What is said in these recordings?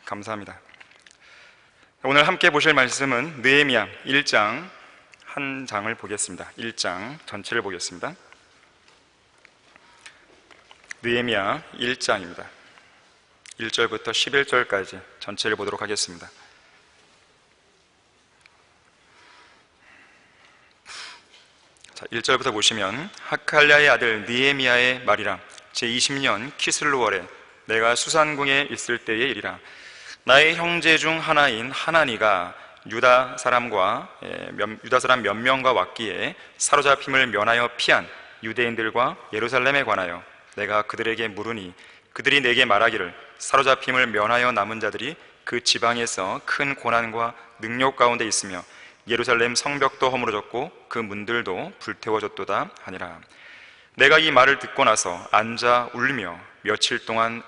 감사합니다. 오늘 함께 보실 말씀은 느헤미야 1장 한 장을 보겠습니다. 1장 전체를 보겠습니다. 느헤미야 1장입니다. 1절부터 11절까지 전체를 보도록 하겠습니다. 자, 1절부터 보시면 하칼랴의 아들 느헤미야의 말이라. 제20년 키슬루월에 내가 수산궁에 있을 때의 일이라. 나의 형제 중 하나인 하나니가 유다 사람 몇 명과 왔기에 사로잡힘을 면하여 피한 유대인들과 예루살렘에 관하여 내가 그들에게 물으니 그들이 내게 말하기를 사로잡힘을 면하여 남은 자들이 그 지방에서 큰 고난과 능력 가운데 있으며 예루살렘 성벽도 허물어졌고 그 문들도 불태워졌도다 하니라. 내가 이 말을 듣고 나서 앉아 울며 며칠 동안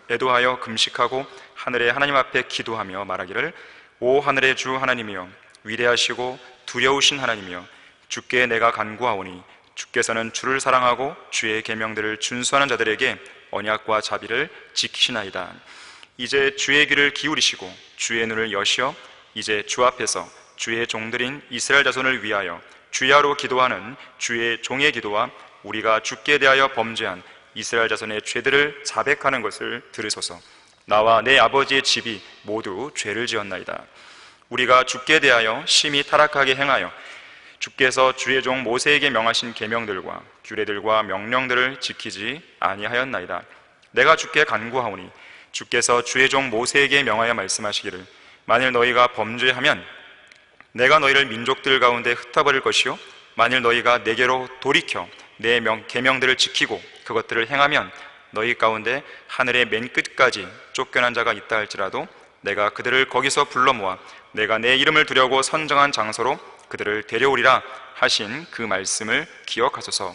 애도하여 금식하고 하늘의 하나님 앞에 기도하며 말하기를 오 하늘의 주 하나님이여 위대하시고 두려우신 하나님이여 주께 내가 간구하오니 주께서는 주를 사랑하고 주의 계명들을 준수하는 자들에게 언약과 자비를 지키시나이다. 이제 주의 귀를 기울이시고 주의 눈을 여시어 이제 주 앞에서 주의 종들인 이스라엘 자손을 위하여 주야로 기도하는 주의 종의 기도와 우리가 주께 대하여 범죄한 이스라엘 자손의 죄들을 자백하는 것을 들으소서. 나와 내 아버지의 집이 모두 죄를 지었나이다. 우리가 주께 대하여 심히 타락하게 행하여 주께서 주의 종 모세에게 명하신 계명들과 규례들과 명령들을 지키지 아니하였나이다. 내가 주께 간구하오니 주께서 주의 종 모세에게 명하여 말씀하시기를 만일 너희가 범죄하면 내가 너희를 민족들 가운데 흩어버릴 것이요 만일 너희가 내게로 돌이켜 내 계명들을 지키고 그것들을 행하면 너희 가운데 하늘의 맨 끝까지 쫓겨난 자가 있다 할지라도 내가 그들을 거기서 불러 모아 내가 내 이름을 두려고 선정한 장소로 그들을 데려오리라 하신 그 말씀을 기억하소서.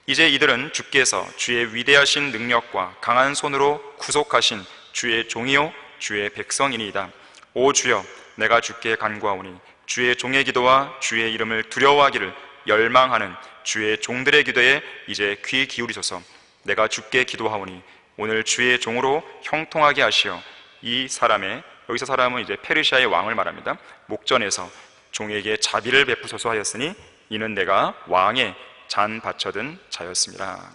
이제 이들은 주께서 주의 위대하신 능력과 강한 손으로 구속하신 주의 종이요 주의 백성이니이다. 오 주여 내가 주께 간구하오니 주의 종의 기도와 주의 이름을 두려워하기를 열망하는 주의 종들의 기도에 이제 귀 기울이소서. 내가 주께 기도하오니 오늘 주의 종으로 형통하게 하시어 이 사람의, 여기서 사람은 이제 페르시아의 왕을 말합니다. 목전에서 종에게 자비를 베푸소서 하였으니 이는 내가 왕의 잔 바쳐든 자였습니다.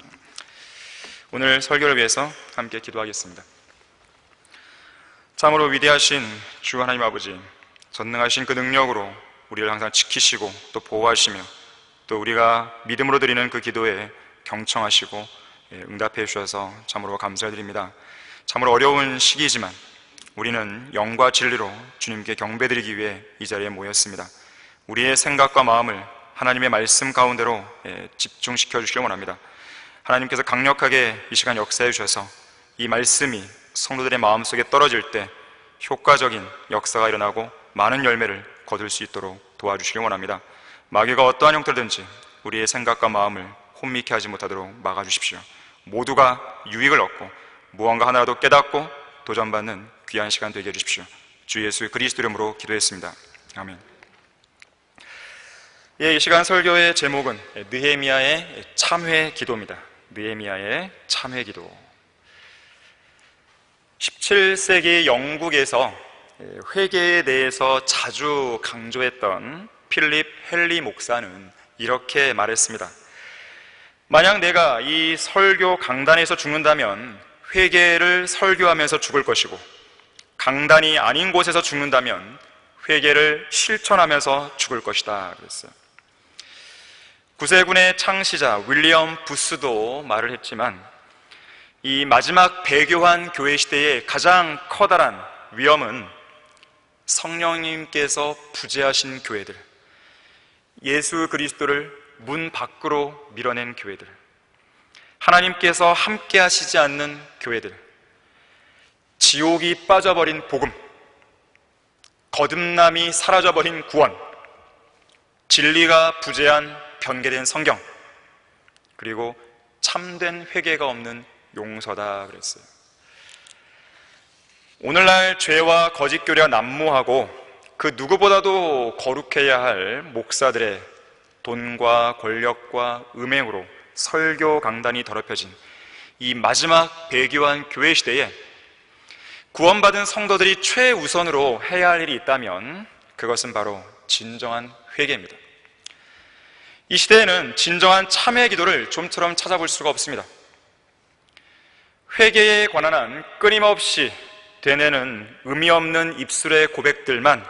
오늘 설교를 위해서 함께 기도하겠습니다. 참으로 위대하신 주 하나님 아버지, 전능하신 그 능력으로 우리를 항상 지키시고 또 보호하시며 또 우리가 믿음으로 드리는 그 기도에 경청하시고 응답해 주셔서 참으로 감사드립니다. 참으로 어려운 시기이지만 우리는 영과 진리로 주님께 경배드리기 위해 이 자리에 모였습니다. 우리의 생각과 마음을 하나님의 말씀 가운데로 집중시켜 주시길 원합니다. 하나님께서 강력하게 이 시간 역사해 주셔서 이 말씀이 성도들의 마음속에 떨어질 때 효과적인 역사가 일어나고 많은 열매를 거둘 수 있도록 도와주시길 원합니다. 마귀가 어떠한 형태든지 우리의 생각과 마음을 혼미케 하지 못하도록 막아주십시오. 모두가 유익을 얻고 무언가 하나라도 깨닫고 도전받는 귀한 시간 되게 해주십시오. 주 예수 그리스도 이름으로 기도했습니다. 아멘. 이 시간 설교의 제목은 느헤미야의 참회 기도입니다. 느헤미야의 참회 기도. 17세기 영국에서 회개에 대해서 자주 강조했던 필립 헨리 목사는 이렇게 말했습니다. 만약 내가 이 설교 강단에서 죽는다면 회개를 설교하면서 죽을 것이고 강단이 아닌 곳에서 죽는다면 회개를 실천하면서 죽을 것이다 그랬어요. 구세군의 창시자 윌리엄 부스도 말을 했지만 이 마지막 배교한 교회 시대의 가장 커다란 위험은 성령님께서 부재하신 교회들, 예수 그리스도를 문 밖으로 밀어낸 교회들, 하나님께서 함께 하시지 않는 교회들, 지옥이 빠져버린 복음, 거듭남이 사라져버린 구원, 진리가 부재한 변개된 성경, 그리고 참된 회개가 없는 용서다 그랬어요. 오늘날 죄와 거짓 교리가 난무하고 그 누구보다도 거룩해야 할 목사들의 돈과 권력과 음행으로 설교 강단이 더럽혀진 이 마지막 배교한 교회 시대에 구원받은 성도들이 최우선으로 해야 할 일이 있다면 그것은 바로 진정한 회개입니다. 이 시대에는 진정한 참회 기도를 좀처럼 찾아볼 수가 없습니다. 회개에 관한 한 끊임없이 되뇌는 의미 없는 입술의 고백들만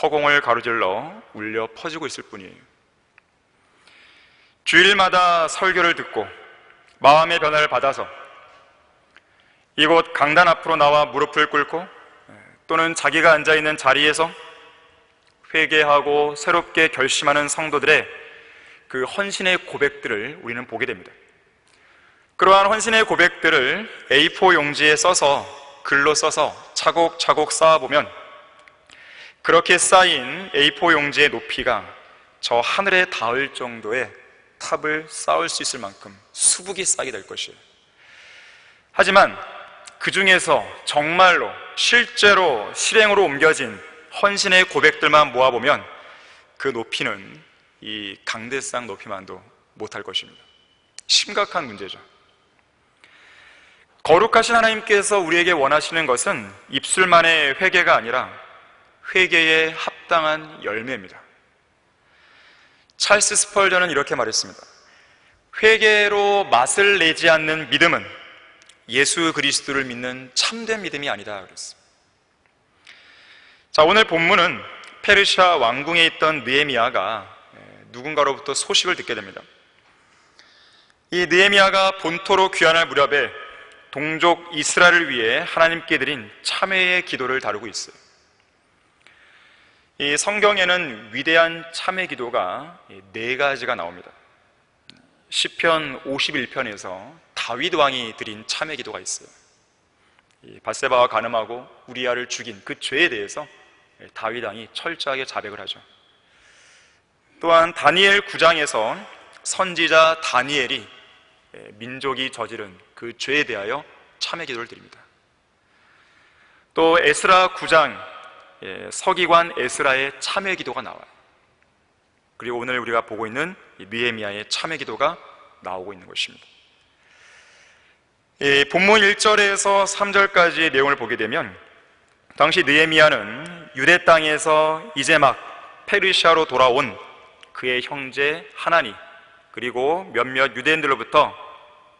허공을 가로질러 울려 퍼지고 있을 뿐이에요. 주일마다 설교를 듣고 마음의 변화를 받아서 이곳 강단 앞으로 나와 무릎을 꿇고 또는 자기가 앉아있는 자리에서 회개하고 새롭게 결심하는 성도들의 그 헌신의 고백들을 우리는 보게 됩니다. 그러한 헌신의 고백들을 A4 용지에 써서 글로 써서 차곡차곡 쌓아보면 그렇게 쌓인 A4 용지의 높이가 저 하늘에 닿을 정도의 탑을 쌓을 수 있을 만큼 수북이 쌓이게 될 것이에요. 하지만 그 중에서 정말로 실제로 실행으로 옮겨진 헌신의 고백들만 모아보면 그 높이는 이 강대상 높이만도 못할 것입니다. 심각한 문제죠. 거룩하신 하나님께서 우리에게 원하시는 것은 입술만의 회개가 아니라 회개에 합당한 열매입니다. 찰스 스펄전은 이렇게 말했습니다. 회개로 맛을 내지 않는 믿음은 예수 그리스도를 믿는 참된 믿음이 아니다 그랬습니다. 자, 오늘 본문은 페르시아 왕궁에 있던 느헤미야가 누군가로부터 소식을 듣게 됩니다. 이 느헤미야가 본토로 귀환할 무렵에 동족 이스라엘을 위해 하나님께 드린 참회의 기도를 다루고 있어요. 이 성경에는 위대한 참회 기도가 4가지가 나옵니다. 시편 51편에서 다윗 왕이 드린 참회 기도가 있어요. 밧세바와 간음하고 우리아를 죽인 그 죄에 대해서 다윗 왕이 철저하게 자백을 하죠. 또한 다니엘 9장에서 선지자 다니엘이 민족이 저지른 그 죄에 대하여 참회 기도를 드립니다. 또 에스라 9장 서기관 에스라의 참회 기도가 나와요. 그리고 오늘 우리가 보고 있는 느헤미야의 참회 기도가 나오고 있는 것입니다. 본문 1절에서 3절까지의 내용을 보게 되면 당시 느헤미야는 유대 땅에서 이제 막 페르시아로 돌아온 그의 형제 하나니 그리고 몇몇 유대인들로부터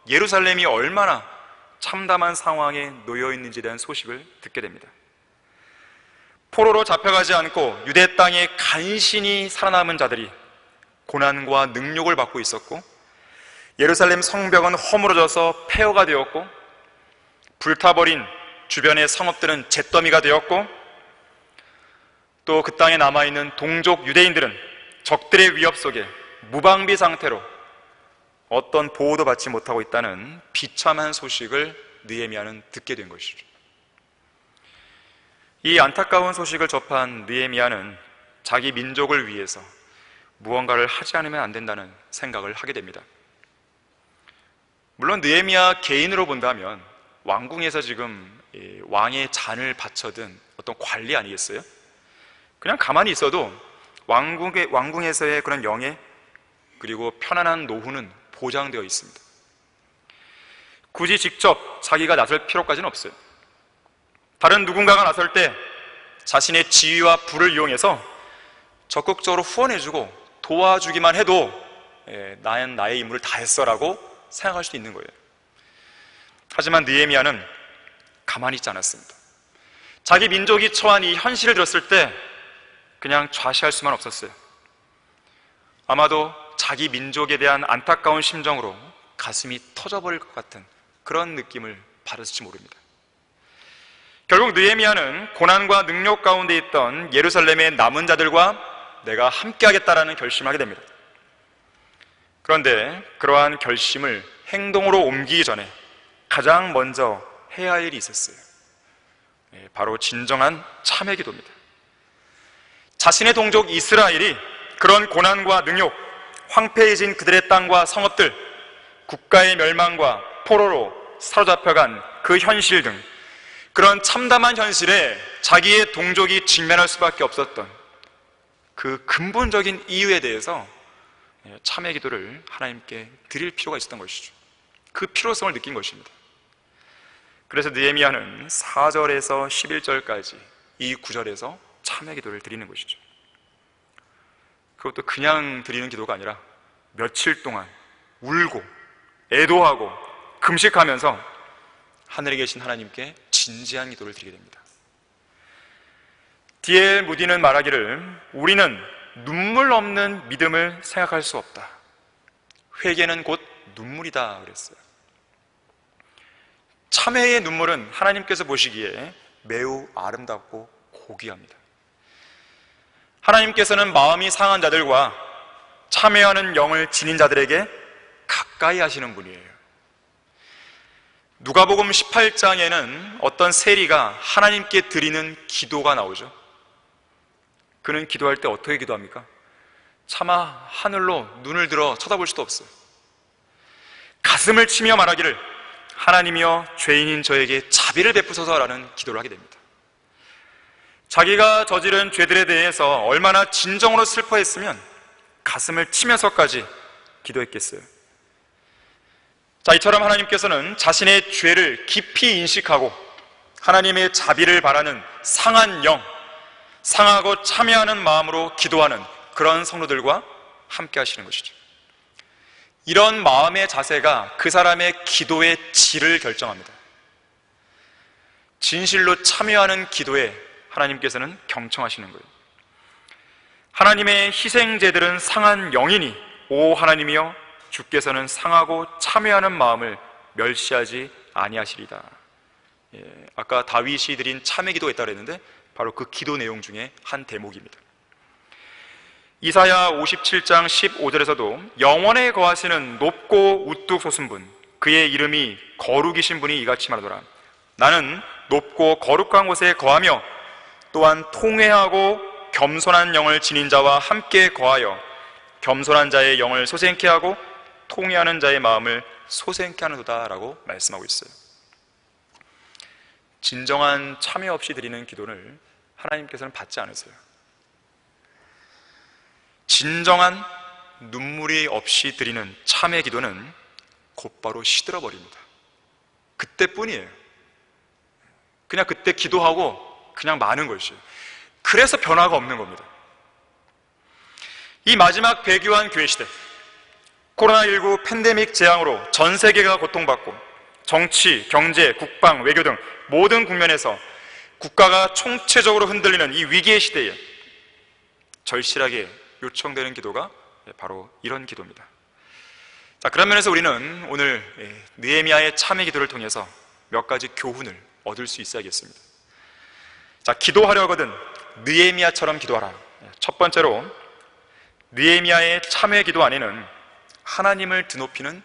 예루살렘이 얼마나 참담한 상황에 놓여 있는지에 대한 소식을 듣게 됩니다. 포로로 잡혀가지 않고 유대 땅에 간신히 살아남은 자들이 고난과 능욕을 받고 있었고, 예루살렘 성벽은 허물어져서 폐허가 되었고, 불타버린 주변의 성읍들은 잿더미가 되었고, 또 그 땅에 남아있는 동족 유대인들은 적들의 위협 속에 무방비 상태로 어떤 보호도 받지 못하고 있다는 비참한 소식을 느헤미야는 듣게 된 것이죠. 이 안타까운 소식을 접한 느헤미야는 자기 민족을 위해서 무언가를 하지 않으면 안 된다는 생각을 하게 됩니다. 물론 느헤미야 개인으로 본다면 왕궁에서 지금 왕의 잔을 바쳐든 어떤 관리 아니겠어요? 그냥 가만히 있어도 왕궁에서의 그런 영예 그리고 편안한 노후는 보장되어 있습니다. 굳이 직접 자기가 나설 필요까지는 없어요. 다른 누군가가 나설 때 자신의 지위와 부를 이용해서 적극적으로 후원해주고 도와주기만 해도 나는 나의 임무를 다했어라고 생각할 수도 있는 거예요. 하지만 느헤미야는 가만히 있지 않았습니다. 자기 민족이 처한 이 현실을 들었을 때 그냥 좌시할 수만 없었어요. 아마도 자기 민족에 대한 안타까운 심정으로 가슴이 터져버릴 것 같은 그런 느낌을 받았을지 모릅니다. 결국 느헤미야는 고난과 능력 가운데 있던 예루살렘의 남은 자들과 내가 함께하겠다라는 결심을 하게 됩니다. 그런데 그러한 결심을 행동으로 옮기기 전에 가장 먼저 해야 할 일이 있었어요. 바로 진정한 참회 기도입니다. 자신의 동족 이스라엘이 그런 고난과 능욕, 황폐해진 그들의 땅과 성읍들, 국가의 멸망과 포로로 사로잡혀간 그 현실 등 그런 참담한 현실에 자기의 동족이 직면할 수밖에 없었던 그 근본적인 이유에 대해서 참회 기도를 하나님께 드릴 필요가 있었던 것이죠. 그 필요성을 느낀 것입니다. 그래서 느헤미야는 4절에서 11절까지 이 구절에서 참회 기도를 드리는 것이죠. 그것도 그냥 드리는 기도가 아니라 며칠 동안 울고 애도하고 금식하면서 하늘에 계신 하나님께 진지한 기도를 드리게 됩니다. D.L. 무디는 말하기를 우리는 눈물 없는 믿음을 생각할 수 없다. 회개는 곧 눈물이다 그랬어요. 참회의 눈물은 하나님께서 보시기에 매우 아름답고 고귀합니다. 하나님께서는 마음이 상한 자들과 참회하는 영을 지닌 자들에게 가까이 하시는 분이에요. 누가복음 18장에는 어떤 세리가 하나님께 드리는 기도가 나오죠. 그는 기도할 때 어떻게 기도합니까? 차마 하늘로 눈을 들어 쳐다볼 수도 없어요. 가슴을 치며 말하기를 하나님이여 죄인인 저에게 자비를 베푸소서라는 기도를 하게 됩니다. 자기가 저지른 죄들에 대해서 얼마나 진정으로 슬퍼했으면 가슴을 치면서까지 기도했겠어요. 자, 이처럼 하나님께서는 자신의 죄를 깊이 인식하고 하나님의 자비를 바라는 상한 영, 상하고 참여하는 마음으로 기도하는 그런 성도들과 함께 하시는 것이죠. 이런 마음의 자세가 그 사람의 기도의 질을 결정합니다. 진실로 참여하는 기도에 하나님께서는 경청하시는 거예요. 하나님의 희생제들은 상한 영이니 오 하나님이여 주께서는 상하고 참여하는 마음을 멸시하지 아니하시리다. 아까 다윗이 드린 참회 기도가 있다고 했는데 바로 그 기도 내용 중에 한 대목입니다. 이사야 57장 15절에서도 영원에 거하시는 높고 우뚝 솟은 분, 그의 이름이 거룩이신 분이 이같이 말하더라. 나는 높고 거룩한 곳에 거하며 또한 통회하고 겸손한 영을 지닌 자와 함께 거하여 겸손한 자의 영을 소생케 하고 통회하는 자의 마음을 소생케 하는도다 라고 말씀하고 있어요. 진정한 참회 없이 드리는 기도를 하나님께서는 받지 않으세요. 진정한 눈물이 없이 드리는 참회 기도는 곧바로 시들어 버립니다. 그때뿐이에요. 그냥 그때 기도하고 그냥 마는 것이에요. 그래서 변화가 없는 겁니다. 이 마지막 배교한 교회 시대, 코로나19 팬데믹 재앙으로 전 세계가 고통받고 정치, 경제, 국방, 외교 등 모든 국면에서 국가가 총체적으로 흔들리는 이 위기의 시대에 절실하게 요청되는 기도가 바로 이런 기도입니다. 자, 그런 면에서 우리는 오늘 느헤미야의 참회 기도를 통해서 몇 가지 교훈을 얻을 수 있어야겠습니다. 자, 기도하려거든 느헤미야처럼 기도하라. 첫 번째로 느헤미야의 참회 기도 안에는 하나님을 드높이는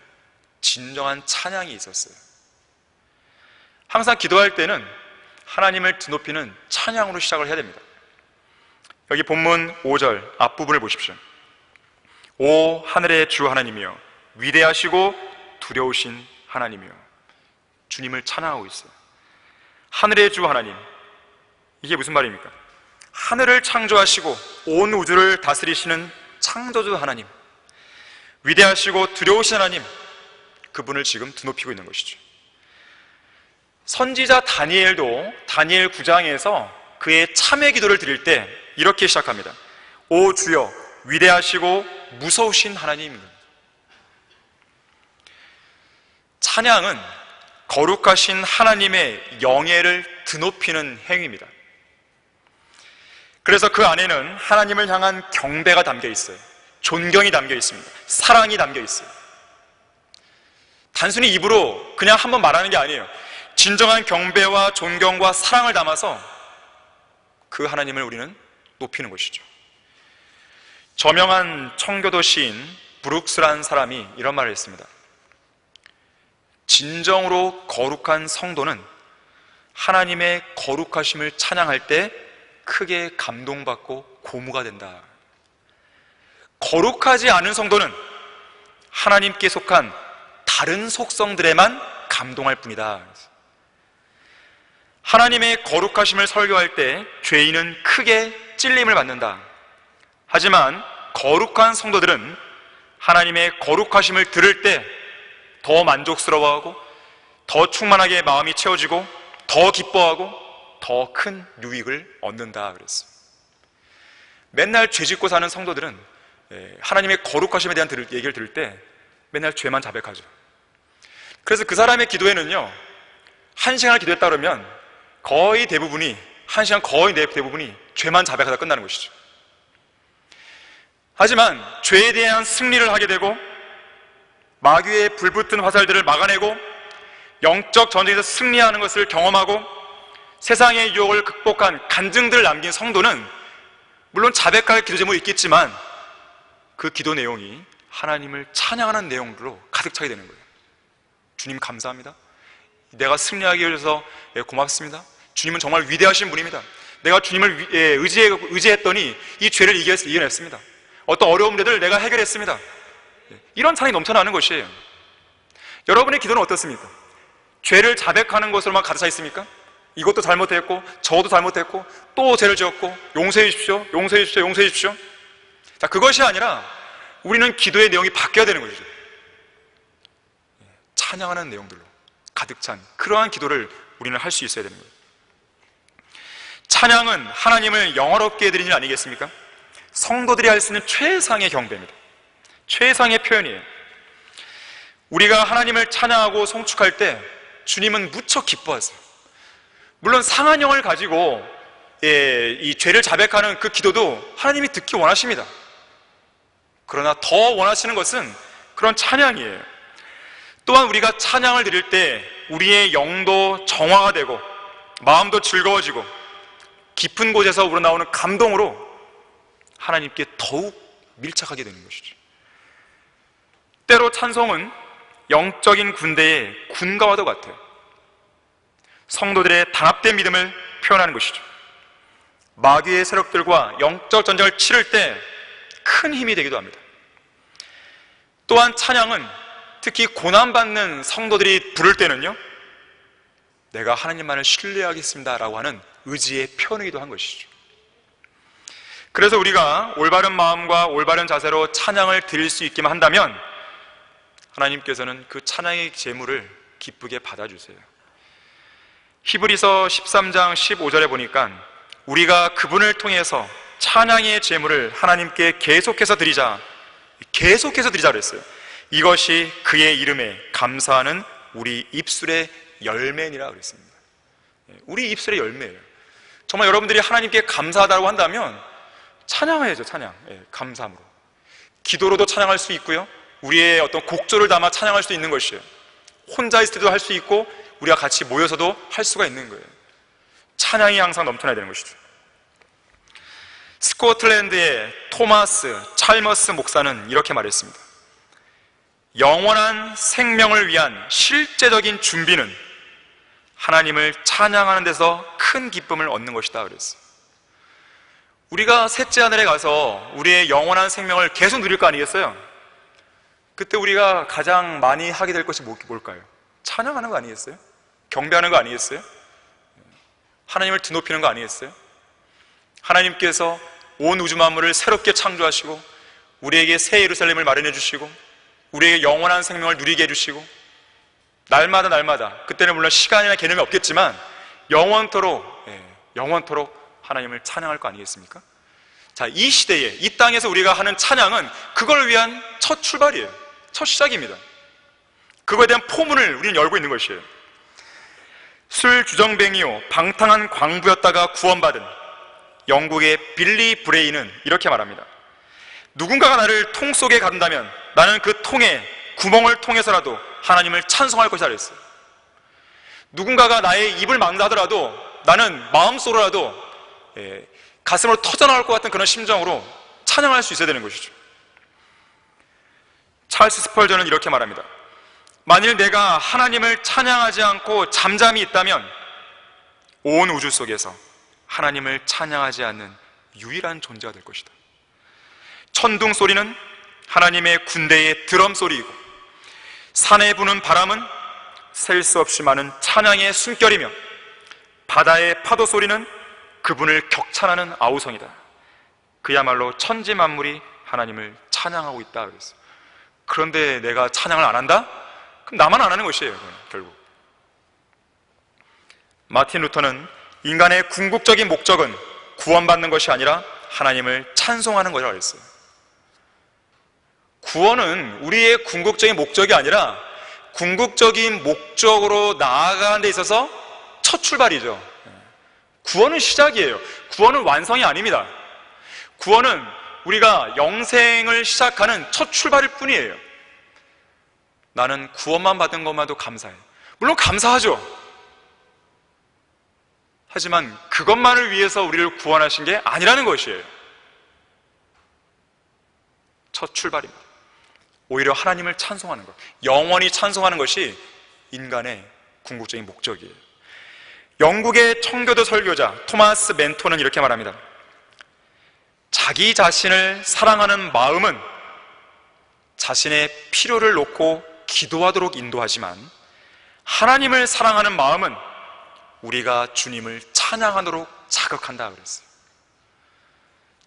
진정한 찬양이 있었어요. 항상 기도할 때는 하나님을 드높이는 찬양으로 시작을 해야 됩니다. 여기 본문 5절 앞부분을 보십시오. 오 하늘의 주 하나님이여 위대하시고 두려우신 하나님이여. 주님을 찬양하고 있어요. 하늘의 주 하나님, 이게 무슨 말입니까? 하늘을 창조하시고 온 우주를 다스리시는 창조주 하나님, 위대하시고 두려우신 하나님, 그분을 지금 드높이고 있는 것이죠. 선지자 다니엘도 다니엘 9장에서 그의 참회 기도를 드릴 때 이렇게 시작합니다. 오 주여 위대하시고 무서우신 하나님. 찬양은 거룩하신 하나님의 영예를 드높이는 행위입니다. 그래서 그 안에는 하나님을 향한 경배가 담겨 있어요. 존경이 담겨 있습니다. 사랑이 담겨 있어요. 단순히 입으로 그냥 한번 말하는 게 아니에요. 진정한 경배와 존경과 사랑을 담아서 그 하나님을 우리는 높이는 것이죠. 저명한 청교도 시인 브룩스라는 사람이 이런 말을 했습니다. 진정으로 거룩한 성도는 하나님의 거룩하심을 찬양할 때 크게 감동받고 고무가 된다. 거룩하지 않은 성도는 하나님께 속한 다른 속성들에만 감동할 뿐이다. 하나님의 거룩하심을 설교할 때 죄인은 크게 찔림을 받는다. 하지만 거룩한 성도들은 하나님의 거룩하심을 들을 때 더 만족스러워하고 더 충만하게 마음이 채워지고 더 기뻐하고 더 큰 유익을 얻는다 그랬어요. 맨날 죄짓고 사는 성도들은 하나님의 거룩하심에 대한 얘기를 들을 때 맨날 죄만 자백하죠. 그래서 그 사람의 기도에는요, 1시간을 기도했다 그러면 거의 대부분이, 1시간 거의 대부분이 죄만 자백하다 끝나는 것이죠. 하지만 죄에 대한 승리를 하게 되고 마귀의 불붙은 화살들을 막아내고 영적 전쟁에서 승리하는 것을 경험하고 세상의 유혹을 극복한 간증들을 남긴 성도는 물론 자백할 기도 제목이 있겠지만 그 기도 내용이 하나님을 찬양하는 내용들로 가득 차게 되는 거예요. 주님 감사합니다. 내가 승리하기 위해서 고맙습니다. 주님은 정말 위대하신 분입니다. 내가 주님을 의지했더니 이 죄를 이겨냈습니다. 어떤 어려움들을 내가 해결했습니다. 이런 찬양이 넘쳐나는 것이에요. 여러분의 기도는 어떻습니까? 죄를 자백하는 것으로만 가득 차 있습니까? 이것도 잘못했고 저도 잘못했고 또 죄를 지었고 용서해 주십시오, 용서해 주십시오, 용서해 주십시오. 자, 그것이 아니라 우리는 기도의 내용이 바뀌어야 되는 것이죠. 찬양하는 내용들로 가득 찬 그러한 기도를 우리는 할 수 있어야 되는 거예요. 찬양은 하나님을 영화롭게 해드리는 일 아니겠습니까? 성도들이 할 수 있는 최상의 경배입니다. 최상의 표현이에요. 우리가 하나님을 찬양하고 송축할 때 주님은 무척 기뻐하세요. 물론 상한 영을 가지고 이 죄를 자백하는 그 기도도 하나님이 듣기 원하십니다. 그러나 더 원하시는 것은 그런 찬양이에요. 또한 우리가 찬양을 드릴 때 우리의 영도 정화가 되고 마음도 즐거워지고 깊은 곳에서 우러나오는 감동으로 하나님께 더욱 밀착하게 되는 것이죠. 때로 찬송은 영적인 군대의 군가와도 같아요. 성도들의 단합된 믿음을 표현하는 것이죠. 마귀의 세력들과 영적 전쟁을 치를 때 큰 힘이 되기도 합니다. 또한 찬양은 특히 고난받는 성도들이 부를 때는요, 내가 하나님만을 신뢰하겠습니다 라고 하는 의지의 표현이기도 한 것이죠. 그래서 우리가 올바른 마음과 올바른 자세로 찬양을 드릴 수 있기만 한다면 하나님께서는 그 찬양의 제물을 기쁘게 받아주세요. 히브리서 13장 15절에 보니까 우리가 그분을 통해서 찬양의 제물을 하나님께 계속해서 드리자 그랬어요. 이것이 그의 이름에 감사하는 우리 입술의 열매니라 그랬습니다. 우리 입술의 열매예요. 정말 여러분들이 하나님께 감사하다고 한다면 찬양해야죠. 찬양, 감사함으로. 기도로도 찬양할 수 있고요, 우리의 어떤 곡조를 담아 찬양할 수 있는 것이에요. 혼자 있을 때도 할 수 있고 우리가 같이 모여서도 할 수가 있는 거예요. 찬양이 항상 넘쳐나야 되는 것이죠. 스코틀랜드의 토마스 찰머스 목사는 이렇게 말했습니다. 영원한 생명을 위한 실제적인 준비는 하나님을 찬양하는 데서 큰 기쁨을 얻는 것이다 그랬어요. 우리가 셋째 하늘에 가서 우리의 영원한 생명을 계속 누릴 거 아니겠어요? 그때 우리가 가장 많이 하게 될 것이 뭘까요? 찬양하는 거 아니겠어요? 경배하는 거 아니겠어요? 하나님을 드높이는 거 아니겠어요? 하나님께서 온 우주 만물을 새롭게 창조하시고 우리에게 새 예루살렘을 마련해 주시고 우리에게 영원한 생명을 누리게 해주시고 날마다 그때는 물론 시간이나 개념이 없겠지만 영원토록 하나님을 찬양할 거 아니겠습니까? 자, 이 시대에 이 땅에서 우리가 하는 찬양은 그걸 위한 첫 출발이에요. 첫 시작입니다. 그거에 대한 포문을 우리는 열고 있는 것이에요. 술 주정뱅이요 방탕한 광부였다가 구원받은 영국의 빌리 브레이는 이렇게 말합니다. 누군가가 나를 통 속에 가둔다면 나는 그 통에 구멍을 통해서라도 하나님을 찬송할 것이다 그랬어요. 누군가가 나의 입을 막는다 하더라도 나는 마음속으로라도 가슴으로 터져나올 것 같은 그런 심정으로 찬양할 수 있어야 되는 것이죠. 찰스 스펄전은 이렇게 말합니다. 만일 내가 하나님을 찬양하지 않고 잠잠히 있다면 온 우주 속에서 하나님을 찬양하지 않는 유일한 존재가 될 것이다. 천둥 소리는 하나님의 군대의 드럼 소리이고 산에 부는 바람은 셀 수 없이 많은 찬양의 숨결이며 바다의 파도 소리는 그분을 격찬하는 아우성이다. 그야말로 천지 만물이 하나님을 찬양하고 있다 그랬어요. 그런데 내가 찬양을 안 한다? 그럼 나만 안 하는 것이에요. 결국 마틴 루터는 인간의 궁극적인 목적은 구원받는 것이 아니라 하나님을 찬송하는 것이라고 했어요. 구원은 우리의 궁극적인 목적이 아니라 궁극적인 목적으로 나아가는 데 있어서 첫 출발이죠. 구원은 시작이에요. 구원은 완성이 아닙니다. 구원은 우리가 영생을 시작하는 첫 출발일 뿐이에요. 나는 구원만 받은 것만도 감사해. 물론 감사하죠. 하지만 그것만을 위해서 우리를 구원하신 게 아니라는 것이에요. 첫 출발입니다. 오히려 하나님을 찬송하는 것, 영원히 찬송하는 것이 인간의 궁극적인 목적이에요. 영국의 청교도 설교자 토마스 멘토는 이렇게 말합니다. 자기 자신을 사랑하는 마음은 자신의 필요를 놓고 기도하도록 인도하지만 하나님을 사랑하는 마음은 우리가 주님을 찬양하도록 자극한다 그랬어요.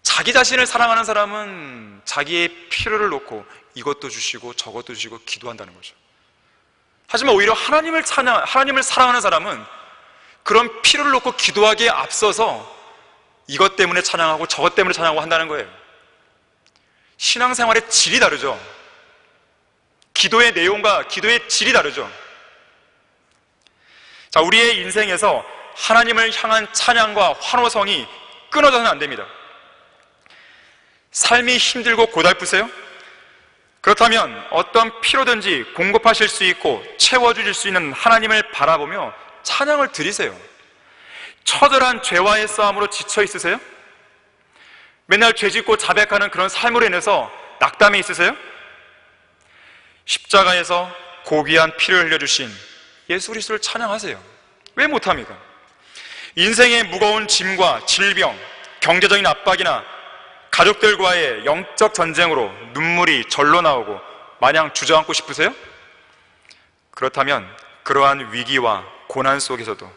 자기 자신을 사랑하는 사람은 자기의 필요를 놓고 이것도 주시고 저것도 주시고 기도한다는 거죠. 하지만 오히려 하나님을 사랑하는 사람은 그런 필요를 놓고 기도하기에 앞서서 이것 때문에 찬양하고 저것 때문에 찬양하고 한다는 거예요. 신앙생활의 질이 다르죠. 기도의 내용과 기도의 질이 다르죠. 자, 우리의 인생에서 하나님을 향한 찬양과 환호성이 끊어져서는 안 됩니다. 삶이 힘들고 고달프세요? 그렇다면 어떤 필요든지 공급하실 수 있고 채워주실 수 있는 하나님을 바라보며 찬양을 드리세요. 처절한 죄와의 싸움으로 지쳐 있으세요? 맨날 죄짓고 자백하는 그런 삶으로 인해서 낙담해 있으세요? 십자가에서 고귀한 피를 흘려주신 예수 그리스도를 찬양하세요. 왜 못합니까? 인생의 무거운 짐과 질병, 경제적인 압박이나 가족들과의 영적 전쟁으로 눈물이 절로 나오고 마냥 주저앉고 싶으세요? 그렇다면 그러한 위기와 고난 속에서도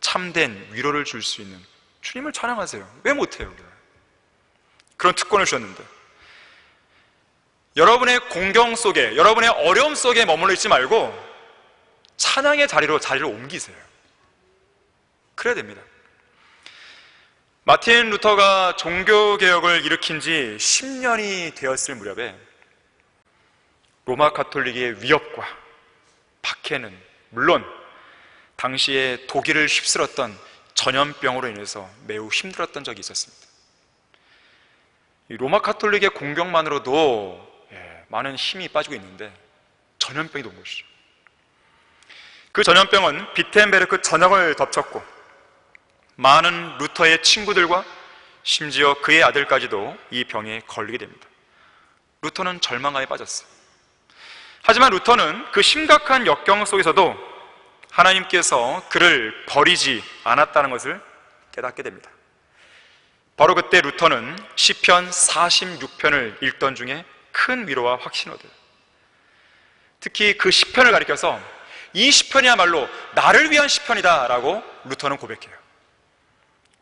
참된 위로를 줄 수 있는 주님을 찬양하세요. 왜 못해요? 그런 특권을 주셨는데 여러분의 공경 속에, 여러분의 어려움 속에 머물러 있지 말고 찬양의 자리를 옮기세요. 그래야 됩니다. 마틴 루터가 종교개혁을 일으킨 지 10년이 되었을 무렵에 로마 가톨릭의 위협과 박해는 물론 당시에 독일을 휩쓸었던 전염병으로 인해서 매우 힘들었던 적이 있었습니다. 이 로마 가톨릭의 공격만으로도 많은 힘이 빠지고 있는데 전염병이 온 것이죠. 그 전염병은 비텐베르크 전역을 덮쳤고 많은 루터의 친구들과 심지어 그의 아들까지도 이 병에 걸리게 됩니다. 루터는 절망감에 빠졌어요. 하지만 루터는 그 심각한 역경 속에서도 하나님께서 그를 버리지 않았다는 것을 깨닫게 됩니다. 바로 그때 루터는 시편 46편을 읽던 중에 큰 위로와 확신을 얻어요. 특히 그 시편을 가리켜서 이 시편이야말로 나를 위한 시편이다 라고 루터는 고백해요.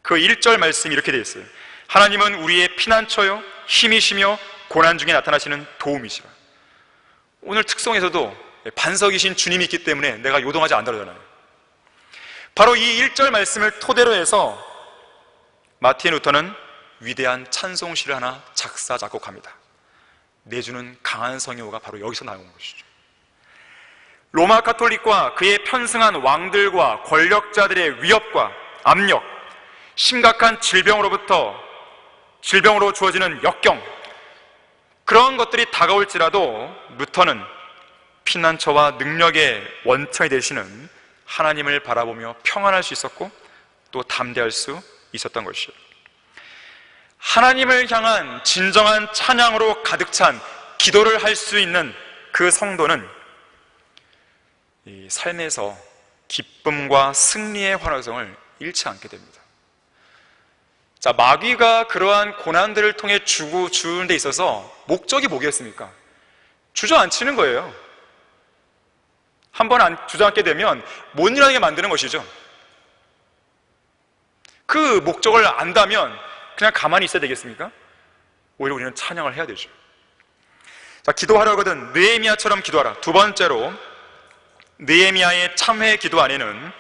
그 1절 말씀이 이렇게 되어 있어요. 하나님은 우리의 피난처요 힘이시며 고난 중에 나타나시는 도움이시라. 오늘 특송에서도 반석이신 주님이 있기 때문에 내가 요동하지 않는다잖아요. 바로 이 1절 말씀을 토대로 해서 마틴 루터는 위대한 찬송시를 하나 작사 작곡합니다. 내주는 강한 성효가 바로 여기서 나온 것이죠. 로마 가톨릭과 그의 편승한 왕들과 권력자들의 위협과 압력, 심각한 질병으로 주어지는 역경, 그런 것들이 다가올지라도 루터는 피난처와 능력의 원천이 되시는 하나님을 바라보며 평안할 수 있었고 또 담대할 수 있었던 것이죠. 하나님을 향한 진정한 찬양으로 가득 찬 기도를 할 수 있는 그 성도는 이 삶에서 기쁨과 승리의 환호성을 잃지 않게 됩니다. 자, 마귀가 그러한 고난들을 통해 주는 데 있어서 목적이 뭐겠습니까? 주저앉히는 거예요. 한번 주저앉게 되면 못 일어나게 만드는 것이죠. 그 목적을 안다면 그냥 가만히 있어야 되겠습니까? 오히려 우리는 찬양을 해야 되죠. 자, 기도하려거든 느헤미야처럼 기도하라. 두 번째로 느헤미야의 참회 기도 안에는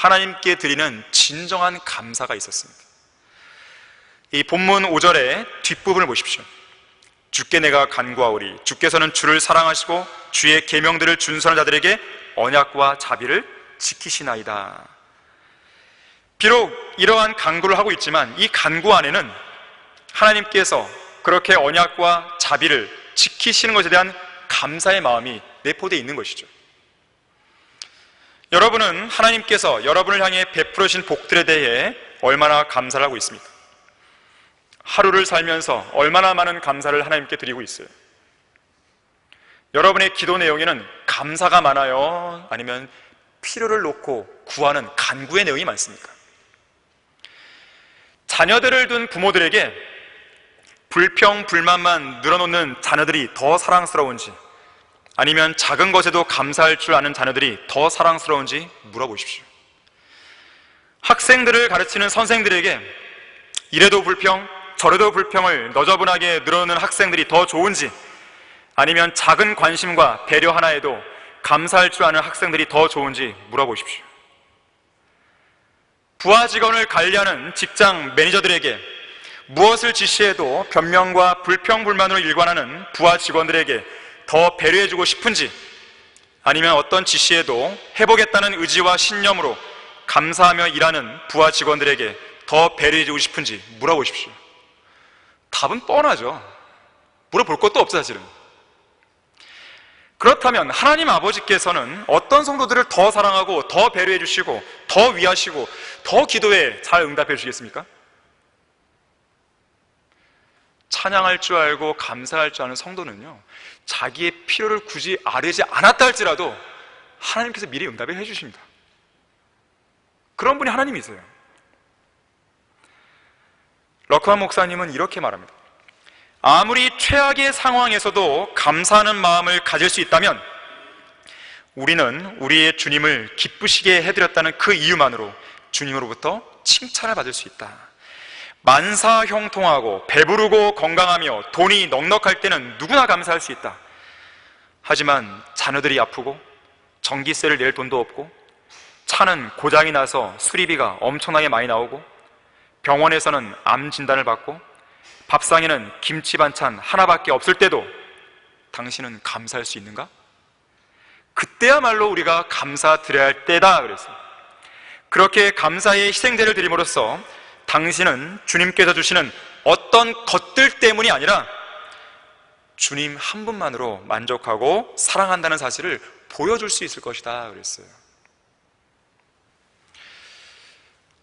하나님께 드리는 진정한 감사가 있었습니다. 이 본문 5절의 뒷부분을 보십시오. 주께 내가 간구하오리 주께서는 주를 사랑하시고 주의 계명들을 준수하는 자들에게 언약과 자비를 지키시나이다. 비록 이러한 간구를 하고 있지만 이 간구 안에는 하나님께서 그렇게 언약과 자비를 지키시는 것에 대한 감사의 마음이 내포되어 있는 것이죠. 여러분은 하나님께서 여러분을 향해 베풀어 주신 복들에 대해 얼마나 감사를 하고 있습니까? 하루를 살면서 얼마나 많은 감사를 하나님께 드리고 있어요? 여러분의 기도 내용에는 감사가 많아요? 아니면 필요를 놓고 구하는 간구의 내용이 많습니까? 자녀들을 둔 부모들에게 불평, 불만만 늘어놓는 자녀들이 더 사랑스러운지, 아니면 작은 것에도 감사할 줄 아는 자녀들이 더 사랑스러운지 물어보십시오. 학생들을 가르치는 선생들에게 이래도 불평, 저래도 불평을 너저분하게 늘어놓는 학생들이 더 좋은지, 아니면 작은 관심과 배려 하나에도 감사할 줄 아는 학생들이 더 좋은지 물어보십시오. 부하 직원을 관리하는 직장 매니저들에게 무엇을 지시해도 변명과 불평불만으로 일관하는 부하 직원들에게 더 배려해주고 싶은지, 아니면 어떤 지시에도 해보겠다는 의지와 신념으로 감사하며 일하는 부하 직원들에게 더 배려해주고 싶은지 물어보십시오. 답은 뻔하죠. 물어볼 것도 없어 사실은. 그렇다면 하나님 아버지께서는 어떤 성도들을 더 사랑하고 더 배려해 주시고 더 위하시고 더 기도에 잘 응답해 주시겠습니까? 찬양할 줄 알고 감사할 줄 아는 성도는요, 자기의 필요를 굳이 아뢰지 않았다 할지라도 하나님께서 미리 응답을 해 주십니다. 그런 분이 하나님이세요. 러크만 목사님은 이렇게 말합니다. 아무리 최악의 상황에서도 감사하는 마음을 가질 수 있다면 우리는 우리의 주님을 기쁘시게 해드렸다는 그 이유만으로 주님으로부터 칭찬을 받을 수 있다. 만사형통하고 배부르고 건강하며 돈이 넉넉할 때는 누구나 감사할 수 있다. 하지만 자녀들이 아프고 전기세를 낼 돈도 없고 차는 고장이 나서 수리비가 엄청나게 많이 나오고 병원에서는 암 진단을 받고 밥상에는 김치 반찬 하나밖에 없을 때도 당신은 감사할 수 있는가? 그때야말로 우리가 감사드려야 할 때다 그랬어요. 그렇게 감사의 희생제를 드림으로써 당신은 주님께서 주시는 어떤 것들 때문이 아니라 주님 한 분만으로 만족하고 사랑한다는 사실을 보여줄 수 있을 것이다 그랬어요.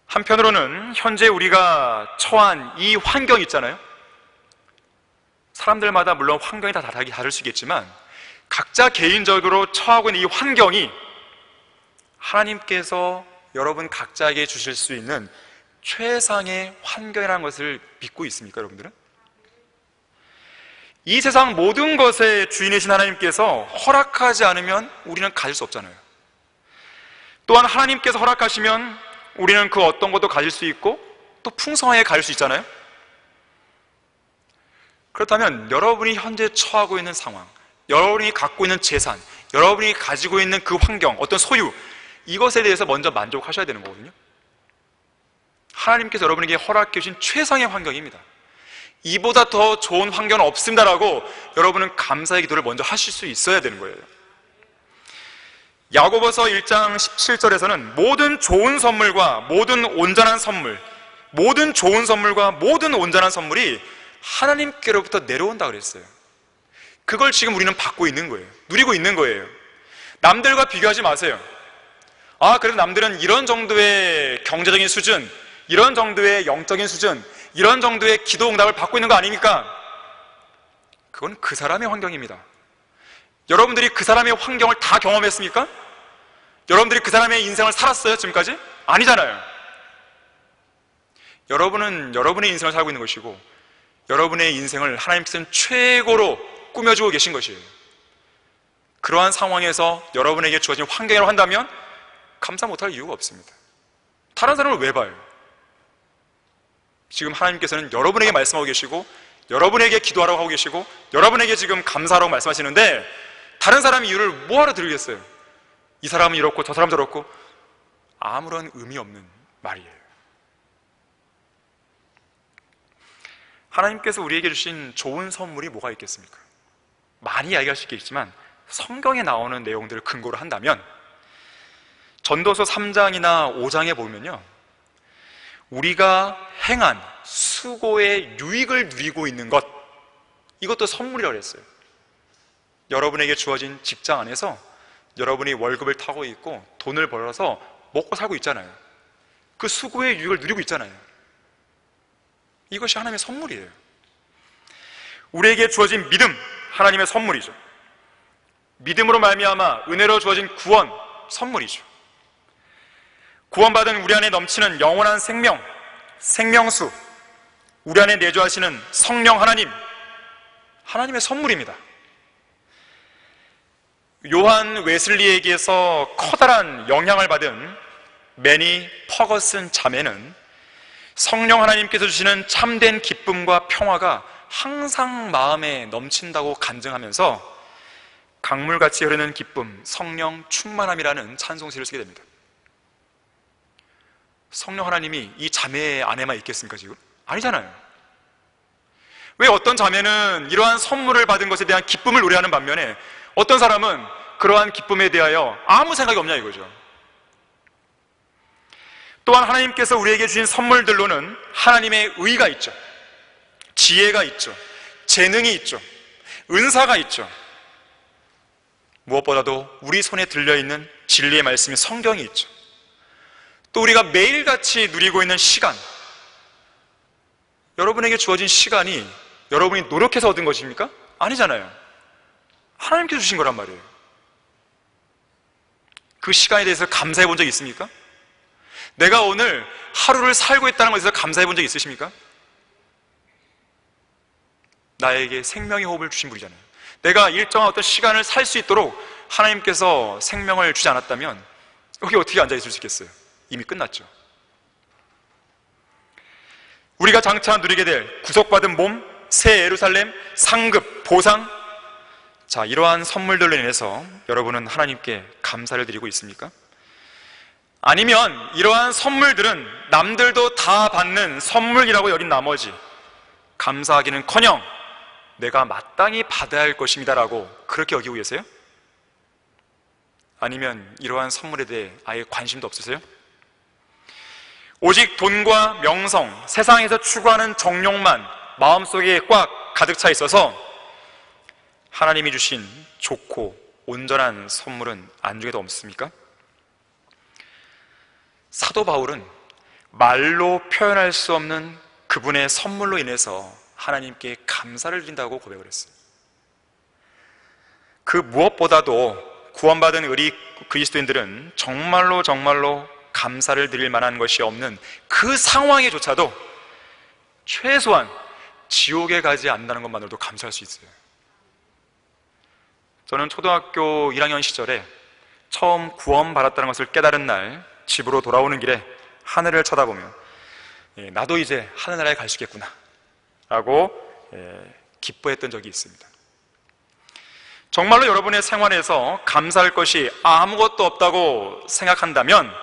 한편으로는 현재 우리가 처한 이 환경 있잖아요. 사람들마다 물론 환경이 다 다를 수 있겠지만 각자 개인적으로 처하고 있는 이 환경이 하나님께서 여러분 각자에게 주실 수 있는 최상의 환경이라는 것을 믿고 있습니까, 여러분들은? 이 세상 모든 것의 주인이신 하나님께서 허락하지 않으면 우리는 가질 수 없잖아요. 또한 하나님께서 허락하시면 우리는 그 어떤 것도 가질 수 있고 또 풍성하게 가질 수 있잖아요. 그렇다면 여러분이 현재 처하고 있는 상황, 여러분이 갖고 있는 재산, 여러분이 가지고 있는 그 환경, 어떤 소유, 이것에 대해서 먼저 만족하셔야 되는 거거든요. 하나님께서 여러분에게 허락해 주신 최상의 환경입니다. 이보다 더 좋은 환경은 없습니다라고 여러분은 감사의 기도를 먼저 하실 수 있어야 되는 거예요. 야고보서 1장 17절에서는 모든 좋은 선물과 모든 온전한 선물, 모든 좋은 선물과 모든 온전한 선물이 하나님께로부터 내려온다 그랬어요. 그걸 지금 우리는 받고 있는 거예요. 누리고 있는 거예요. 남들과 비교하지 마세요. 아, 그래도 남들은 이런 정도의 경제적인 수준, 이런 정도의 영적인 수준, 이런 정도의 기도 응답을 받고 있는 거 아닙니까? 그건 그 사람의 환경입니다. 여러분들이 그 사람의 환경을 다 경험했습니까? 여러분들이 그 사람의 인생을 살았어요, 지금까지? 아니잖아요. 여러분은 여러분의 인생을 살고 있는 것이고 여러분의 인생을 하나님께서는 최고로 꾸며주고 계신 것이에요. 그러한 상황에서 여러분에게 주어진 환경이라고 한다면 감사 못할 이유가 없습니다. 다른 사람을 왜 봐요? 지금 하나님께서는 여러분에게 말씀하고 계시고 여러분에게 기도하라고 하고 계시고 여러분에게 지금 감사하라고 말씀하시는데 다른 사람의 이유를 뭐하러 들으겠어요? 이 사람은 이렇고 저 사람 저렇고 아무런 의미 없는 말이에요. 하나님께서 우리에게 주신 좋은 선물이 뭐가 있겠습니까? 많이 이야기할 수 있겠지만 성경에 나오는 내용들을 근거로 한다면 전도서 3장이나 5장에 보면요, 우리가 행한 수고의 유익을 누리고 있는 것, 이것도 선물이라고 했어요. 여러분에게 주어진 직장 안에서 여러분이 월급을 타고 있고 돈을 벌어서 먹고 살고 있잖아요. 그 수고의 유익을 누리고 있잖아요. 이것이 하나님의 선물이에요. 우리에게 주어진 믿음, 하나님의 선물이죠. 믿음으로 말미암아 은혜로 주어진 구원, 선물이죠. 구원받은 우리 안에 넘치는 영원한 생명, 생명수, 우리 안에 내주하시는 성령 하나님, 하나님의 선물입니다. 요한 웨슬리에게서 커다란 영향을 받은 매니 퍼거슨 자매는 성령 하나님께서 주시는 참된 기쁨과 평화가 항상 마음에 넘친다고 간증하면서 강물같이 흐르는 기쁨, 성령 충만함이라는 찬송시를 쓰게 됩니다. 성령 하나님이 이 자매 안에만 있겠습니까 지금? 아니잖아요. 왜 어떤 자매는 이러한 선물을 받은 것에 대한 기쁨을 노래하는 반면에 어떤 사람은 그러한 기쁨에 대하여 아무 생각이 없냐 이거죠. 또한 하나님께서 우리에게 주신 선물들로는 하나님의 의가 있죠, 지혜가 있죠, 재능이 있죠, 은사가 있죠. 무엇보다도 우리 손에 들려있는 진리의 말씀인 성경이 있죠. 또 우리가 매일같이 누리고 있는 시간, 여러분에게 주어진 시간이 여러분이 노력해서 얻은 것입니까? 아니잖아요. 하나님께서 주신 거란 말이에요. 그 시간에 대해서 감사해 본 적 있습니까? 내가 오늘 하루를 살고 있다는 것에 대해서 감사해 본 적 있으십니까? 나에게 생명의 호흡을 주신 분이잖아요. 내가 일정한 어떤 시간을 살 수 있도록 하나님께서 생명을 주지 않았다면 여기 어떻게 앉아있을 수 있겠어요? 이미 끝났죠. 우리가 장차 누리게 될 구속받은 몸, 새 예루살렘, 상급, 보상, 자, 이러한 선물들로 인해서 여러분은 하나님께 감사를 드리고 있습니까? 아니면 이러한 선물들은 남들도 다 받는 선물이라고 여긴 나머지 감사하기는커녕 내가 마땅히 받아야 할 것입니다라고 그렇게 여기고 계세요? 아니면 이러한 선물에 대해 아예 관심도 없으세요? 오직 돈과 명성, 세상에서 추구하는 정욕만 마음속에 꽉 가득 차 있어서 하나님이 주신 좋고 온전한 선물은 안중에도 없습니까? 사도 바울은 말로 표현할 수 없는 그분의 선물로 인해서 하나님께 감사를 드린다고 고백을 했어요. 그 무엇보다도 구원받은 우리 그리스도인들은 정말로 감사를 드릴 만한 것이 없는 그 상황에조차도 최소한 지옥에 가지 않는다는 것만으로도 감사할 수 있어요. 저는 초등학교 1학년 시절에 처음 구원받았다는 것을 깨달은 날 집으로 돌아오는 길에 하늘을 쳐다보며 나도 이제 하늘나라에 갈 수 있겠구나 라고 기뻐했던 적이 있습니다. 정말로 여러분의 생활에서 감사할 것이 아무것도 없다고 생각한다면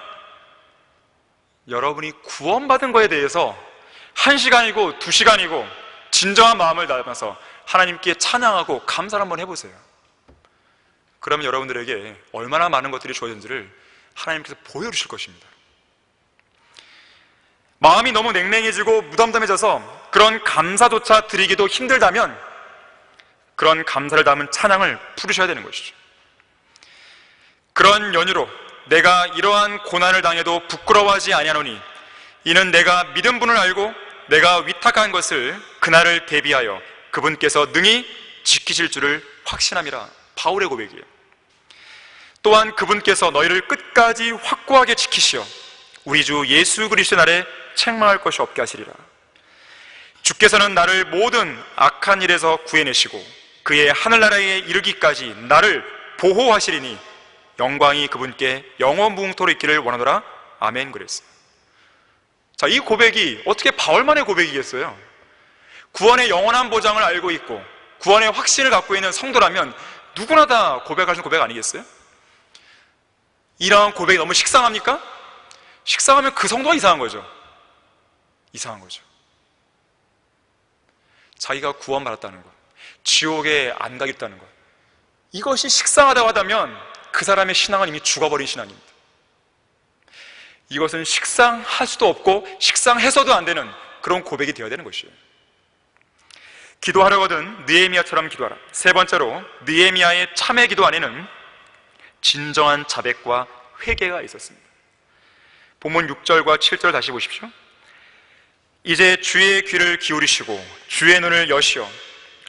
여러분이 구원받은 것에 대해서 1시간이고 2시간이고 진정한 마음을 담아서 하나님께 찬양하고 감사를 한번 해보세요. 그러면 여러분들에게 얼마나 많은 것들이 주어졌는지를 하나님께서 보여주실 것입니다. 마음이 너무 냉랭해지고 무덤덤해져서 그런 감사조차 드리기도 힘들다면 그런 감사를 담은 찬양을 부르셔야 되는 것이죠. 그런 연유로 내가 이러한 고난을 당해도 부끄러워하지 아니하노니 이는 내가 믿은 분을 알고 내가 위탁한 것을 그날을 대비하여 그분께서 능히 지키실 줄을 확신함이라. 바울의 고백이에요. 또한 그분께서 너희를 끝까지 확고하게 지키시어 우리 주 예수 그리스도 날에 책망할 것이 없게 하시리라. 주께서는 나를 모든 악한 일에서 구해내시고 그의 하늘나라에 이르기까지 나를 보호하시리니 영광이 그분께 영원무궁토록 있기를 원하노라. 아멘. 그랬어요. 자, 이 고백이 어떻게 바울만의 고백이겠어요? 구원의 영원한 보장을 알고 있고 구원의 확신을 갖고 있는 성도라면 누구나 다 고백할 수 있는 고백 아니겠어요? 이러한 고백이 너무 식상합니까? 식상하면 그 성도가 이상한 거죠. 이상한 거죠. 자기가 구원받았다는 것, 지옥에 안 가겠다는 것, 이것이 식상하다고 하다면 그 사람의 신앙은 이미 죽어버린 신앙입니다. 이것은 식상할 수도 없고 식상해서도 안 되는 그런 고백이 되어야 되는 것이에요. 기도하려거든 느헤미야처럼 기도하라. 세 번째로, 느헤미야의 참회 기도 안에는 진정한 자백과 회개가 있었습니다. 본문 6절과 7절 다시 보십시오. 이제 주의 귀를 기울이시고 주의 눈을 여시어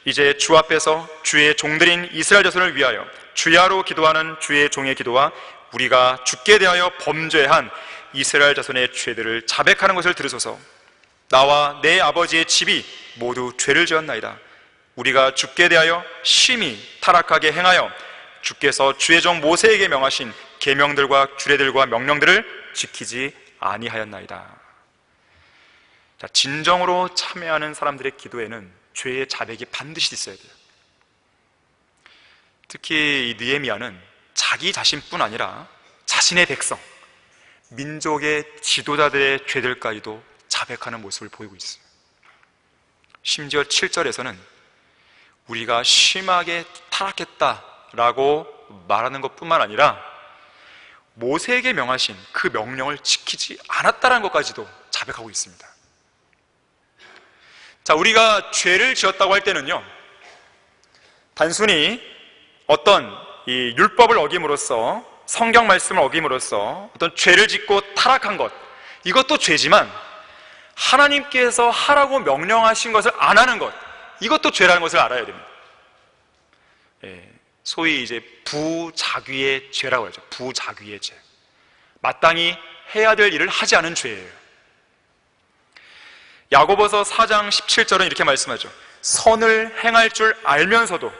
이제 주 앞에서 주의 종들인 이스라엘 자손을 위하여 주야로 기도하는 주의 종의 기도와 우리가 주께 대하여 범죄한 이스라엘 자손의 죄들을 자백하는 것을 들으소서. 나와 내 아버지의 집이 모두 죄를 지었나이다. 우리가 주께 대하여 심히 타락하게 행하여 주께서 주의 종 모세에게 명하신 계명들과 규례들과 명령들을 지키지 아니하였나이다. 자, 진정으로 참회하는 사람들의 기도에는 죄의 자백이 반드시 있어야 돼요. 특히 이 느헤미야는 자기 자신뿐 아니라 자신의 백성, 민족의 지도자들의 죄들까지도 자백하는 모습을 보이고 있어요. 심지어 7절에서는 우리가 심하게 타락했다라고 말하는 것뿐만 아니라 모세에게 명하신 그 명령을 지키지 않았다는 것까지도 자백하고 있습니다. 자, 우리가 죄를 지었다고 할 때는요, 단순히 어떤 이 율법을 어김으로써, 성경 말씀을 어김으로써 어떤 죄를 짓고 타락한 것, 이것도 죄지만 하나님께서 하라고 명령하신 것을 안 하는 것, 이것도 죄라는 것을 알아야 됩니다. 소위 이제 부자귀의 죄라고 하죠. 부자귀의 죄. 마땅히 해야 될 일을 하지 않은 죄예요. 야고보서 4장 17절은 이렇게 말씀하죠. 선을 행할 줄 알면서도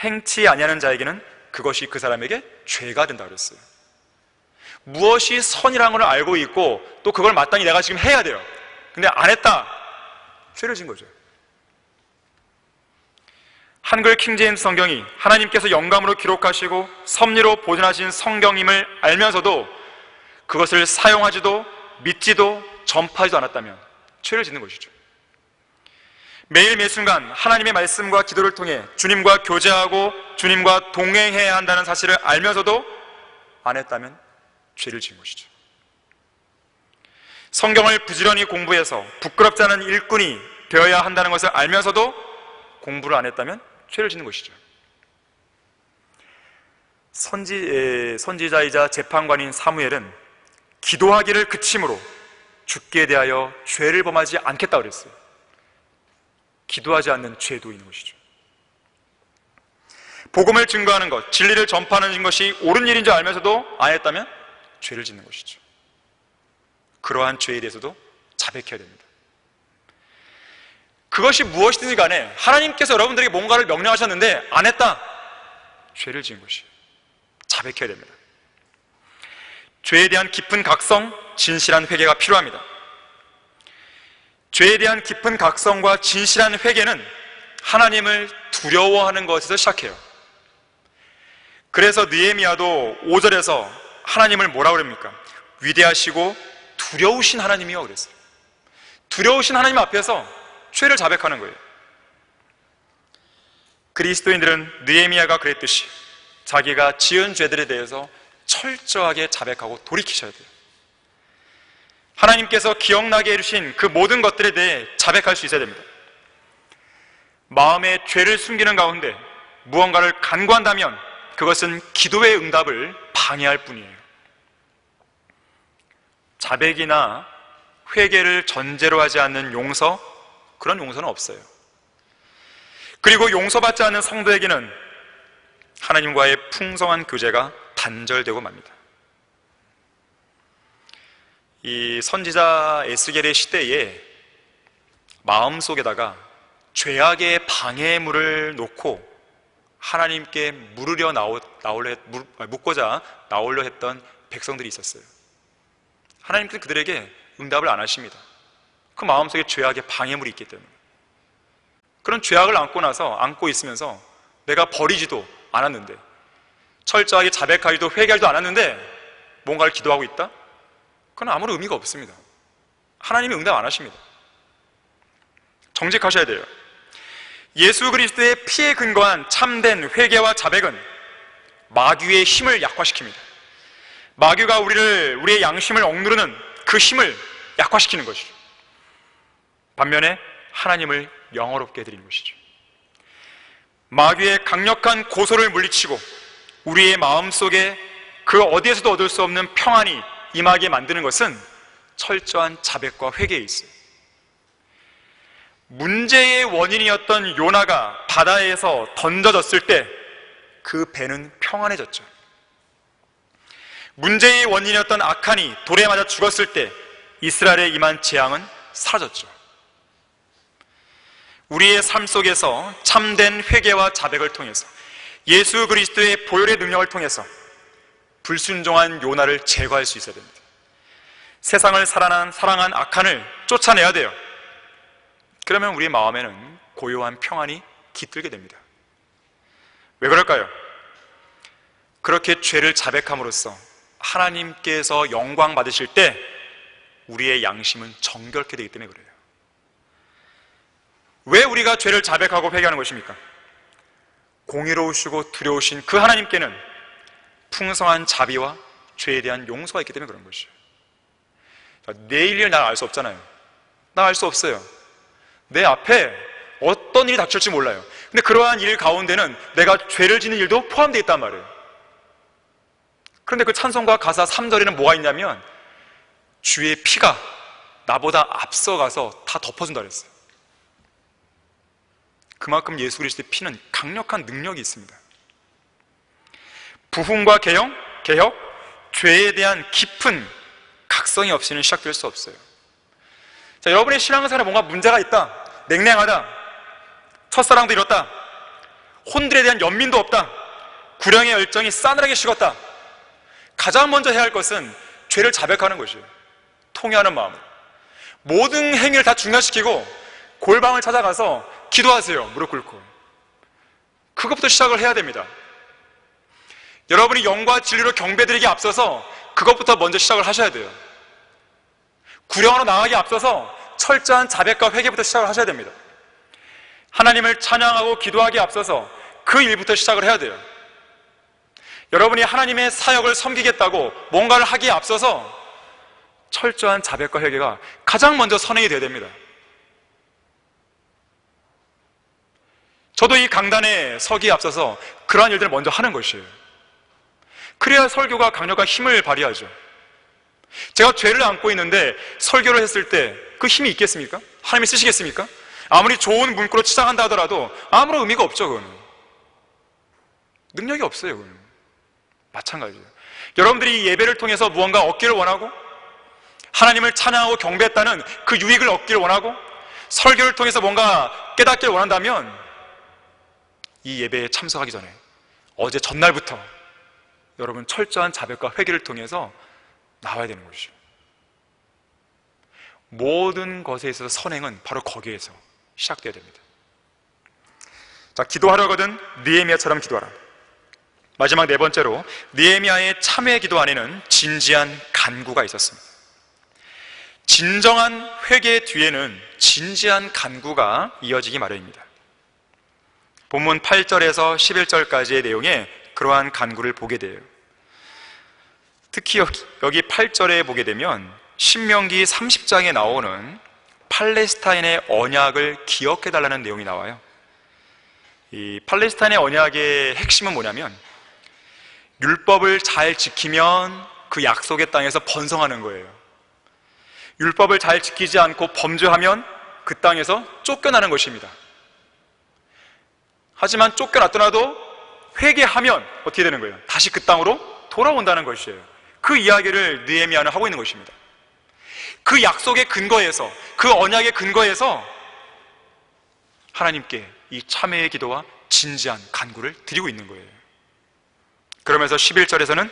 행치 아니하는 자에게는 그것이 그 사람에게 죄가 된다고 그랬어요. 무엇이 선이라는 걸 알고 있고 또 그걸 마땅히 내가 지금 해야 돼요. 근데 안 했다, 죄를 진 거죠. 한글 킹제임스 성경이 하나님께서 영감으로 기록하시고 섭리로 보존하신 성경임을 알면서도 그것을 사용하지도 믿지도 전파하지도 않았다면 죄를 짓는 것이죠. 매일 매순간 하나님의 말씀과 기도를 통해 주님과 교제하고 주님과 동행해야 한다는 사실을 알면서도 안 했다면 죄를 지은 것이죠. 성경을 부지런히 공부해서 부끄럽지 않은 일꾼이 되어야 한다는 것을 알면서도 공부를 안 했다면 죄를 짓는 것이죠. 선지자이자 재판관인 사무엘은 기도하기를 그침으로 주께 대하여 죄를 범하지 않겠다고 그랬어요. 기도하지 않는 죄도 있는 것이죠. 복음을 증거하는 것, 진리를 전파하는 것이 옳은 일인 줄 알면서도 안 했다면 죄를 짓는 것이죠. 그러한 죄에 대해서도 자백해야 됩니다. 그것이 무엇이든지 간에 하나님께서 여러분들에게 뭔가를 명령하셨는데 안 했다, 죄를 지은 것이에요. 자백해야 됩니다. 죄에 대한 깊은 각성, 진실한 회개가 필요합니다. 죄에 대한 깊은 각성과 진실한 회개는 하나님을 두려워하는 것에서 시작해요. 그래서 느헤미야도 5절에서 하나님을 뭐라고 그럽니까? 위대하시고 두려우신 하나님이요 그랬어요. 두려우신 하나님 앞에서 죄를 자백하는 거예요. 그리스도인들은 느헤미야가 그랬듯이 자기가 지은 죄들에 대해서 철저하게 자백하고 돌이키셔야 돼요. 하나님께서 기억나게 해주신 그 모든 것들에 대해 자백할 수 있어야 됩니다. 마음에 죄를 숨기는 가운데 무언가를 간구한다면 그것은 기도의 응답을 방해할 뿐이에요. 자백이나 회개를 전제로 하지 않는 용서, 그런 용서는 없어요. 그리고 용서받지 않는 성도에게는 하나님과의 풍성한 교제가 단절되고 맙니다. 이 선지자 에스겔의 시대에 마음속에다가 죄악의 방해물을 놓고 하나님께 묻고자 나오려 했던 백성들이 있었어요. 하나님께서 그들에게 응답을 안 하십니다. 그 마음속에 죄악의 방해물이 있기 때문에. 그런 죄악을 안고 있으면서 내가 버리지도 않았는데, 철저하게 자백하지도 회개하지도 않았는데 뭔가를 기도하고 있다? 그건 아무런 의미가 없습니다. 하나님이 응답 안 하십니다. 정직하셔야 돼요. 예수 그리스도의 피에 근거한 참된 회개와 자백은 마귀의 힘을 약화시킵니다. 마귀가 우리의 양심을 억누르는 그 힘을 약화시키는 것이죠. 반면에 하나님을 영화롭게 해드리는 것이죠. 마귀의 강력한 고소를 물리치고 우리의 마음속에 그 어디에서도 얻을 수 없는 평안이 임하게 만드는 것은 철저한 자백과 회개에 있어요. 문제의 원인이었던 요나가 바다에서 던져졌을 때 그 배는 평안해졌죠. 문제의 원인이었던 아칸이 돌에 맞아 죽었을 때 이스라엘에 임한 재앙은 사라졌죠. 우리의 삶 속에서 참된 회개와 자백을 통해서 예수 그리스도의 보혈의 능력을 통해서 불순종한 요나를 제거할 수 있어야 됩니다. 세상을 사랑한 아칸을 쫓아내야 돼요. 그러면 우리 마음에는 고요한 평안이 깃들게 됩니다. 왜 그럴까요? 그렇게 죄를 자백함으로써 하나님께서 영광 받으실 때 우리의 양심은 정결케 되기 때문에 그래요. 왜 우리가 죄를 자백하고 회개하는 것입니까? 공의로우시고 두려우신 그 하나님께는 풍성한 자비와 죄에 대한 용서가 있기 때문에 그런 것이죠. 내일 일 날 알 수 없잖아요. 나 알 수 없어요. 내 앞에 어떤 일이 닥칠지 몰라요. 근데 그러한 일 가운데는 내가 죄를 짓는 일도 포함되어 있단 말이에요. 그런데 그 찬송가 가사 3절에는 뭐가 있냐면 주의 피가 나보다 앞서가서 다 덮어준다 그랬어요. 그만큼 예수 그리스도의 피는 강력한 능력이 있습니다. 부흥과 개혁, 죄에 대한 깊은 각성이 없이는 시작될 수 없어요. 자, 여러분의 신앙생활에 뭔가 문제가 있다, 냉랭하다, 첫사랑도 잃었다, 혼들에 대한 연민도 없다, 구령의 열정이 싸늘하게 식었다. 가장 먼저 해야 할 것은 죄를 자백하는 것이에요. 통회하는 마음으로 모든 행위를 다 중단시키고 골방을 찾아가서 기도하세요. 무릎 꿇고. 그것부터 시작을 해야 됩니다. 여러분이 영과 진리로 경배드리기에 앞서서 그것부터 먼저 시작을 하셔야 돼요. 구령하러 나가기에 앞서서 철저한 자백과 회개부터 시작을 하셔야 됩니다. 하나님을 찬양하고 기도하기에 앞서서 그 일부터 시작을 해야 돼요. 여러분이 하나님의 사역을 섬기겠다고 뭔가를 하기에 앞서서 철저한 자백과 회개가 가장 먼저 선행이 되어야 됩니다. 저도 이 강단에 서기에 앞서서 그러한 일들을 먼저 하는 것이에요. 그래야 설교가 강력한 힘을 발휘하죠. 제가 죄를 안고 있는데 설교를 했을 때 그 힘이 있겠습니까? 하나님이 쓰시겠습니까? 아무리 좋은 문구로 치장한다 하더라도 아무런 의미가 없죠. 그거는 능력이 없어요. 그거는 마찬가지예요. 여러분들이 이 예배를 통해서 무언가 얻기를 원하고 하나님을 찬양하고 경배했다는 그 유익을 얻기를 원하고 설교를 통해서 뭔가 깨닫기를 원한다면 이 예배에 참석하기 전에 어제 전날부터 여러분 철저한 자백과 회개를 통해서 나와야 되는 것이죠. 모든 것에 있어서 선행은 바로 거기에서 시작되어야 됩니다. 자, 기도하려거든 느헤미야처럼 기도하라. 마지막 네 번째로 느헤미야의 참회 기도 안에는 진지한 간구가 있었습니다. 진정한 회개 뒤에는 진지한 간구가 이어지기 마련입니다. 본문 8절에서 11절까지의 내용에 그러한 간구를 보게 돼요. 특히 여기 8절에 보게 되면 신명기 30장에 나오는 팔레스타인의 언약을 기억해달라는 내용이 나와요. 이 팔레스타인의 언약의 핵심은 뭐냐면 율법을 잘 지키면 그 약속의 땅에서 번성하는 거예요. 율법을 잘 지키지 않고 범죄하면 그 땅에서 쫓겨나는 것입니다. 하지만 쫓겨났더라도 회개하면 어떻게 되는 거예요? 다시 그 땅으로 돌아온다는 것이에요. 그 이야기를 느헤미야는 하고 있는 것입니다. 그 약속의 근거에서, 그 언약의 근거에서 하나님께 이 참회의 기도와 진지한 간구를 드리고 있는 거예요. 그러면서 11절에서는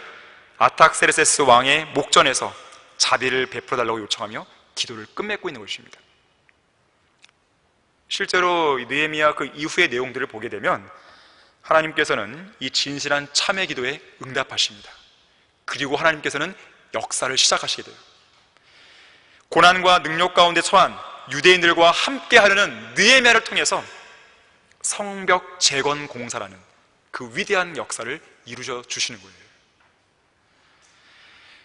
아탁세르세스 왕의 목전에서 자비를 베풀어달라고 요청하며 기도를 끝맺고 있는 것입니다. 실제로 느헤미야 그 이후의 내용들을 보게 되면 하나님께서는 이 진실한 참회 기도에 응답하십니다. 그리고 하나님께서는 역사를 시작하시게 돼요. 고난과 능력 가운데 처한 유대인들과 함께 하려는 느헤미야를 통해서 성벽 재건 공사라는 그 위대한 역사를 이루어 주시는 거예요.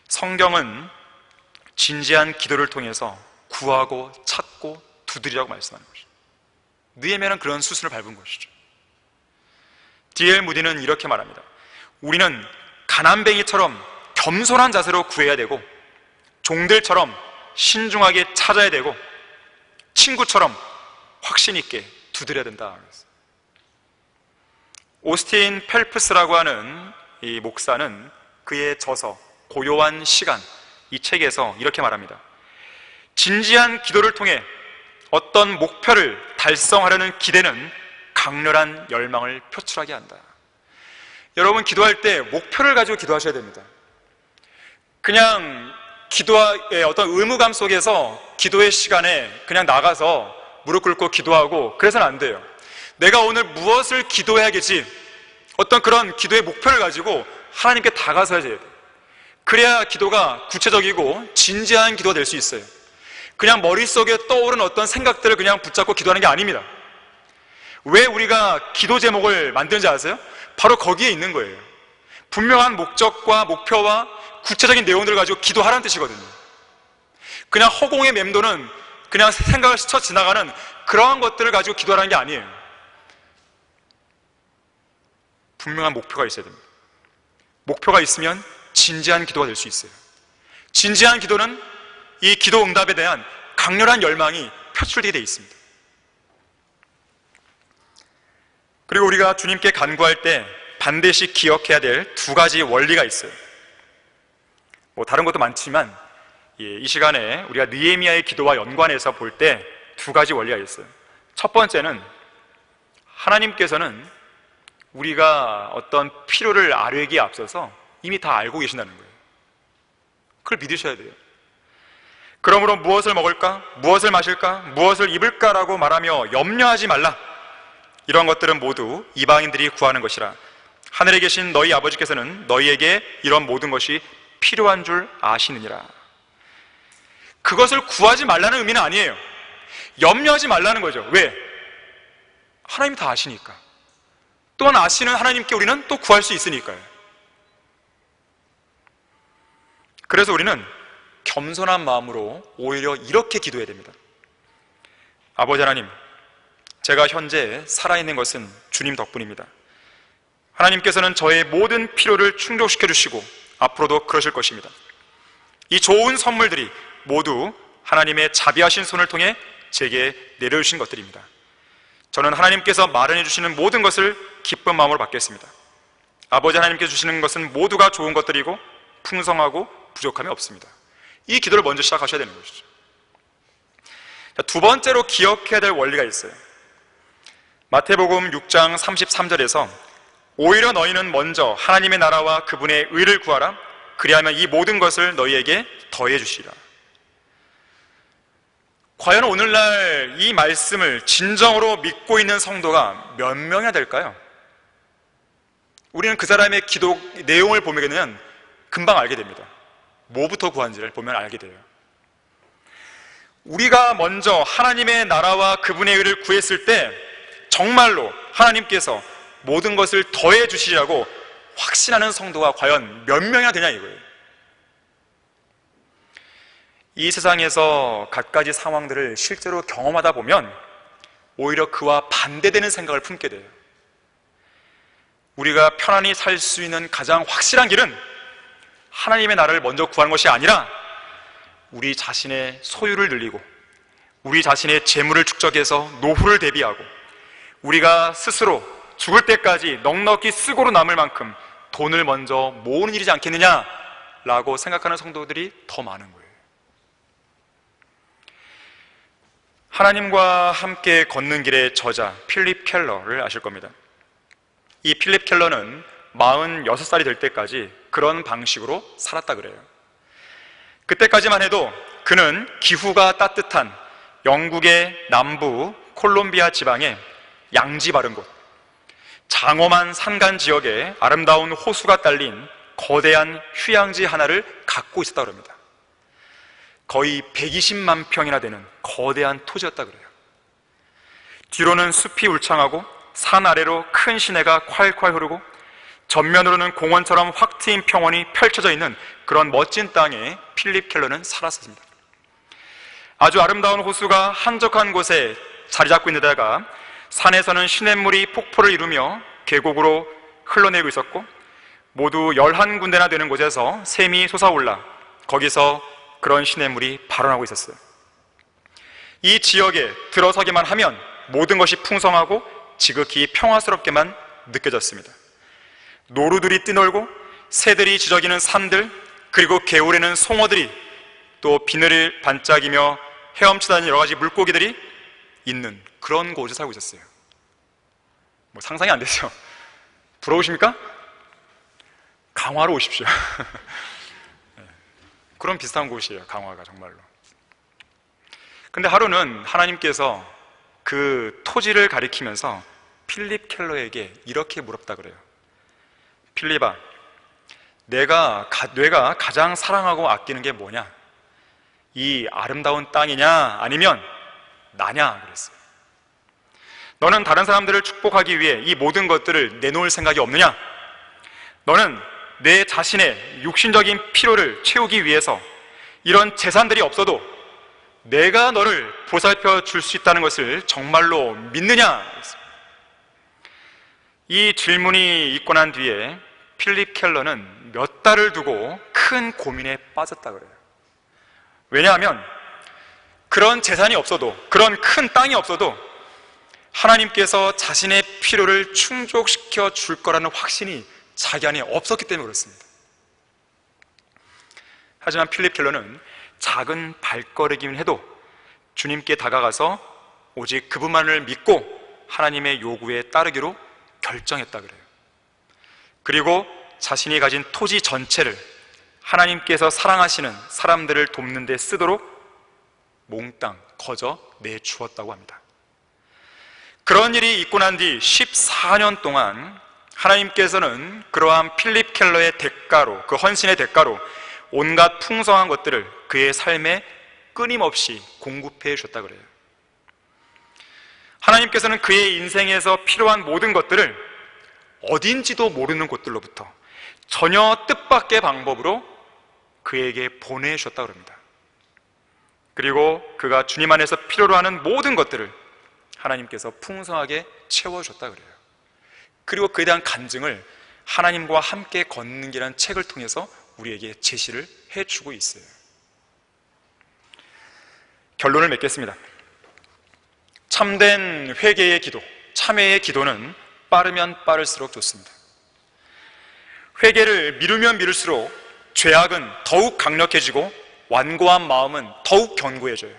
성경은 진지한 기도를 통해서 구하고 찾고 두드리라고 말씀하는 것이죠. 느헤미야는 그런 수순을 밟은 것이죠. D.L. 무디는 이렇게 말합니다. 우리는 가난뱅이처럼 겸손한 자세로 구해야 되고, 종들처럼 신중하게 찾아야 되고, 친구처럼 확신 있게 두드려야 된다. 오스틴 펠프스라고 하는 이 목사는 그의 저서 고요한 시간, 이 책에서 이렇게 말합니다. 진지한 기도를 통해 어떤 목표를 달성하려는 기대는 강렬한 열망을 표출하게 한다. 여러분, 기도할 때 목표를 가지고 기도하셔야 됩니다. 그냥 기도의 어떤 의무감 속에서 기도의 시간에 그냥 나가서 무릎 꿇고 기도하고 그래서는 안 돼요. 내가 오늘 무엇을 기도해야겠지, 어떤 그런 기도의 목표를 가지고 하나님께 다가서야 돼요. 그래야 기도가 구체적이고 진지한 기도가 될 수 있어요. 그냥 머릿속에 떠오른 어떤 생각들을 그냥 붙잡고 기도하는 게 아닙니다. 왜 우리가 기도 제목을 만드는지 아세요? 바로 거기에 있는 거예요. 분명한 목적과 목표와 구체적인 내용들을 가지고 기도하라는 뜻이거든요. 그냥 허공에 맴도는, 그냥 생각을 스쳐 지나가는 그러한 것들을 가지고 기도하라는 게 아니에요. 분명한 목표가 있어야 됩니다. 목표가 있으면 진지한 기도가 될 수 있어요. 진지한 기도는 이 기도 응답에 대한 강렬한 열망이 표출되게 되어 있습니다. 그리고 우리가 주님께 간구할 때 반드시 기억해야 될 두 가지 원리가 있어요. 다른 것도 많지만 이 시간에 우리가 느헤미야의 기도와 연관해서 볼 때 두 가지 원리가 있어요. 첫 번째는 하나님께서는 우리가 어떤 필요를 아뢰기에 앞서서 이미 다 알고 계신다는 거예요. 그걸 믿으셔야 돼요. 그러므로 무엇을 먹을까? 무엇을 마실까? 무엇을 입을까라고 말하며 염려하지 말라. 이런 것들은 모두 이방인들이 구하는 것이라. 하늘에 계신 너희 아버지께서는 너희에게 이런 모든 것이 필요한 줄 아시느니라. 그것을 구하지 말라는 의미는 아니에요. 염려하지 말라는 거죠. 왜? 하나님이 다 아시니까. 또한 아시는 하나님께 우리는 또 구할 수 있으니까요. 그래서 우리는 겸손한 마음으로 오히려 이렇게 기도해야 됩니다. 아버지 하나님, 제가 현재 살아있는 것은 주님 덕분입니다. 하나님께서는 저의 모든 필요를 충족시켜 주시고 앞으로도 그러실 것입니다. 이 좋은 선물들이 모두 하나님의 자비하신 손을 통해 제게 내려주신 것들입니다. 저는 하나님께서 마련해 주시는 모든 것을 기쁜 마음으로 받겠습니다. 아버지 하나님께서 주시는 것은 모두가 좋은 것들이고 풍성하고 부족함이 없습니다. 이 기도를 먼저 시작하셔야 되는 것이죠. 두 번째로 기억해야 될 원리가 있어요. 마태복음 6장 33절에서 오히려 너희는 먼저 하나님의 나라와 그분의 의를 구하라. 그리하면 이 모든 것을 너희에게 더해 주시리라. 과연 오늘날 이 말씀을 진정으로 믿고 있는 성도가 몇 명이나 될까요? 우리는 그 사람의 기도 내용을 보면 금방 알게 됩니다. 뭐부터 구한지를 보면 알게 돼요. 우리가 먼저 하나님의 나라와 그분의 의를 구했을 때 정말로 하나님께서 모든 것을 더해 주시리라고 확신하는 성도가 과연 몇 명이나 되냐 이거예요. 이 세상에서 갖가지 상황들을 실제로 경험하다 보면 오히려 그와 반대되는 생각을 품게 돼요. 우리가 편안히 살 수 있는 가장 확실한 길은 하나님의 나라를 먼저 구하는 것이 아니라 우리 자신의 소유를 늘리고 우리 자신의 재물을 축적해서 노후를 대비하고 우리가 스스로 죽을 때까지 넉넉히 쓰고로 남을 만큼 돈을 먼저 모으는 일이지 않겠느냐라고 생각하는 성도들이 더 많은 거예요. 하나님과 함께 걷는 길의 저자 필립 켈러를 아실 겁니다. 이 필립 켈러는 46살이 될 때까지 그런 방식으로 살았다 그래요. 그때까지만 해도 그는 기후가 따뜻한 영국의 남부 콜롬비아 지방의 양지 바른 곳, 장엄한 산간 지역에 아름다운 호수가 딸린 거대한 휴양지 하나를 갖고 있었다고 합니다. 거의 120만 평이나 되는 거대한 토지였다 그래요. 뒤로는 숲이 울창하고 산 아래로 큰 시내가 콸콸 흐르고 전면으로는 공원처럼 확 트인 평원이 펼쳐져 있는 그런 멋진 땅에 필립 켈러는 살았습니다. 아주 아름다운 호수가 한적한 곳에 자리 잡고 있는 데다가 산에서는 시냇물이 폭포를 이루며 계곡으로 흘러내리고 있었고 모두 11군데나 되는 곳에서 샘이 솟아올라 거기서 그런 시냇물이 발원하고 있었어요. 이 지역에 들어서기만 하면 모든 것이 풍성하고 지극히 평화스럽게만 느껴졌습니다. 노루들이 뛰놀고 새들이 지저귀는 산들, 그리고 개울에는 송어들이 또 비늘을 반짝이며 헤엄치다니는 여러 가지 물고기들이 있는 그런 곳에 살고 있었어요. 뭐 상상이 안 되죠? 부러우십니까? 강화로 오십시오. 그런 비슷한 곳이에요, 강화가 정말로. 근데 하루는 하나님께서 그 토지를 가리키면서 필립 켈러에게 이렇게 물었다 그래요. 필립아, 내가 가장 사랑하고 아끼는 게 뭐냐? 이 아름다운 땅이냐 아니면 나냐? 그랬어요. 너는 다른 사람들을 축복하기 위해 이 모든 것들을 내놓을 생각이 없느냐? 너는 내 자신의 육신적인 필요를 채우기 위해서 이런 재산들이 없어도 내가 너를 보살펴 줄 수 있다는 것을 정말로 믿느냐? 이 질문이 있고 난 뒤에 필립 켈러는 몇 달을 두고 큰 고민에 빠졌다 그래요. 왜냐하면 그런 재산이 없어도, 그런 큰 땅이 없어도 하나님께서 자신의 필요를 충족시켜 줄 거라는 확신이 자기 안에 없었기 때문에 그렇습니다. 하지만 필립 켈러는 작은 발걸음이긴 해도 주님께 다가가서 오직 그분만을 믿고 하나님의 요구에 따르기로 결정했다 그래요. 그리고 자신이 가진 토지 전체를 하나님께서 사랑하시는 사람들을 돕는 데 쓰도록 몽땅 거저 내주었다고 합니다. 그런 일이 있고 난 뒤 14년 동안 하나님께서는 그러한 필립 켈러의 대가로, 그 헌신의 대가로 온갖 풍성한 것들을 그의 삶에 끊임없이 공급해 주셨다 그래요. 하나님께서는 그의 인생에서 필요한 모든 것들을 어딘지도 모르는 곳들로부터 전혀 뜻밖의 방법으로 그에게 보내주셨다 그럽니다. 그리고 그가 주님 안에서 필요로 하는 모든 것들을 하나님께서 풍성하게 채워주셨다 그래요. 그리고 그에 대한 간증을 하나님과 함께 걷는 길이라는 책을 통해서 우리에게 제시를 해주고 있어요. 결론을 맺겠습니다. 참된 회개의 기도, 참회의 기도는 빠르면 빠를수록 좋습니다. 회개를 미루면 미룰수록 죄악은 더욱 강력해지고 완고한 마음은 더욱 견고해져요.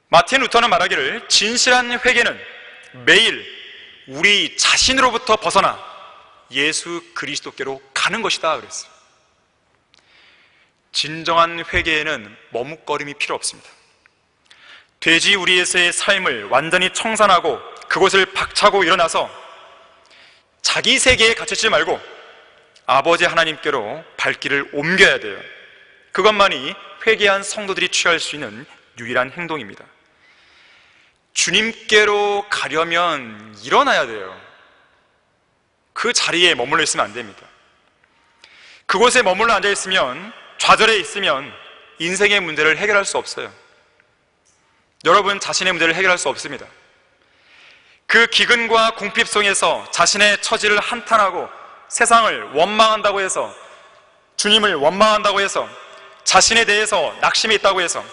마틴 루터는 말하기를 진실한 회개는 매일 우리 자신으로부터 벗어나 예수 그리스도께로 가는 것이다 그랬어요. 진정한 회개에는 머뭇거림이 필요 없습니다. 돼지 우리에서의 삶을 완전히 청산하고 그곳을 박차고 일어나서 자기 세계에 갇히지 말고 아버지 하나님께로 발길을 옮겨야 돼요. 그것만이 회개한 성도들이 취할 수 있는 유일한 행동입니다. 주님께로 가려면 일어나야 돼요. 그 자리에 머물러 있으면 안 됩니다. 그곳에 머물러 앉아 있으면, 좌절해 있으면 인생의 문제를 해결할 수 없어요. 여러분 자신의 문제를 해결할 수 없습니다. 그 기근과 궁핍 속에서 자신의 처지를 한탄하고 세상을 원망한다고 해서, 주님을 원망한다고 해서, 자신에 대해서 낙심이 있다고 해서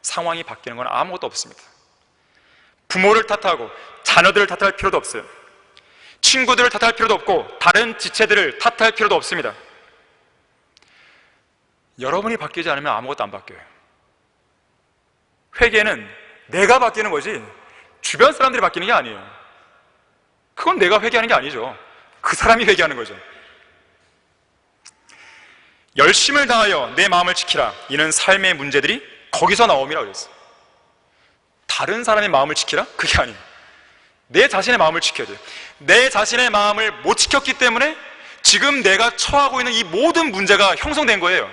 상황이 바뀌는 건 아무것도 없습니다. 부모를 탓하고 자녀들을 탓할 필요도 없어요. 친구들을 탓할 필요도 없고 다른 지체들을 탓할 필요도 없습니다. 여러분이 바뀌지 않으면 아무것도 안 바뀌어요. 회개는 내가 바뀌는 거지 주변 사람들이 바뀌는 게 아니에요. 그건 내가 회개하는 게 아니죠. 그 사람이 회개하는 거죠. 열심을 다하여 내 마음을 지키라. 이는 삶의 문제들이 거기서 나옴이라고 그랬어요. 다른 사람의 마음을 지키라? 그게 아니에요. 내 자신의 마음을 지켜야 돼요. 내 자신의 마음을 못 지켰기 때문에 지금 내가 처하고 있는 이 모든 문제가 형성된 거예요.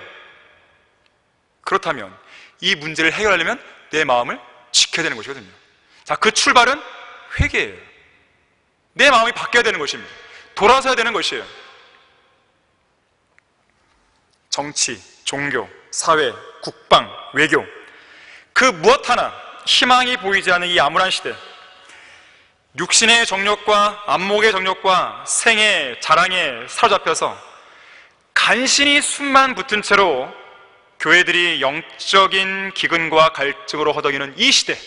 그렇다면 이 문제를 해결하려면 내 마음을 지켜야 되는 것이거든요. 자, 그 출발은 회개예요. 내 마음이 바뀌어야 되는 것입니다. 돌아서야 되는 것이에요. 정치, 종교, 사회, 국방, 외교, 그 무엇 하나 희망이 보이지 않는 이 암울한 시대, 육신의 정욕과 안목의 정욕과 생의 자랑에 사로잡혀서 간신히 숨만 붙은 채로 교회들이 영적인 기근과 갈증으로 허덕이는 이 시대,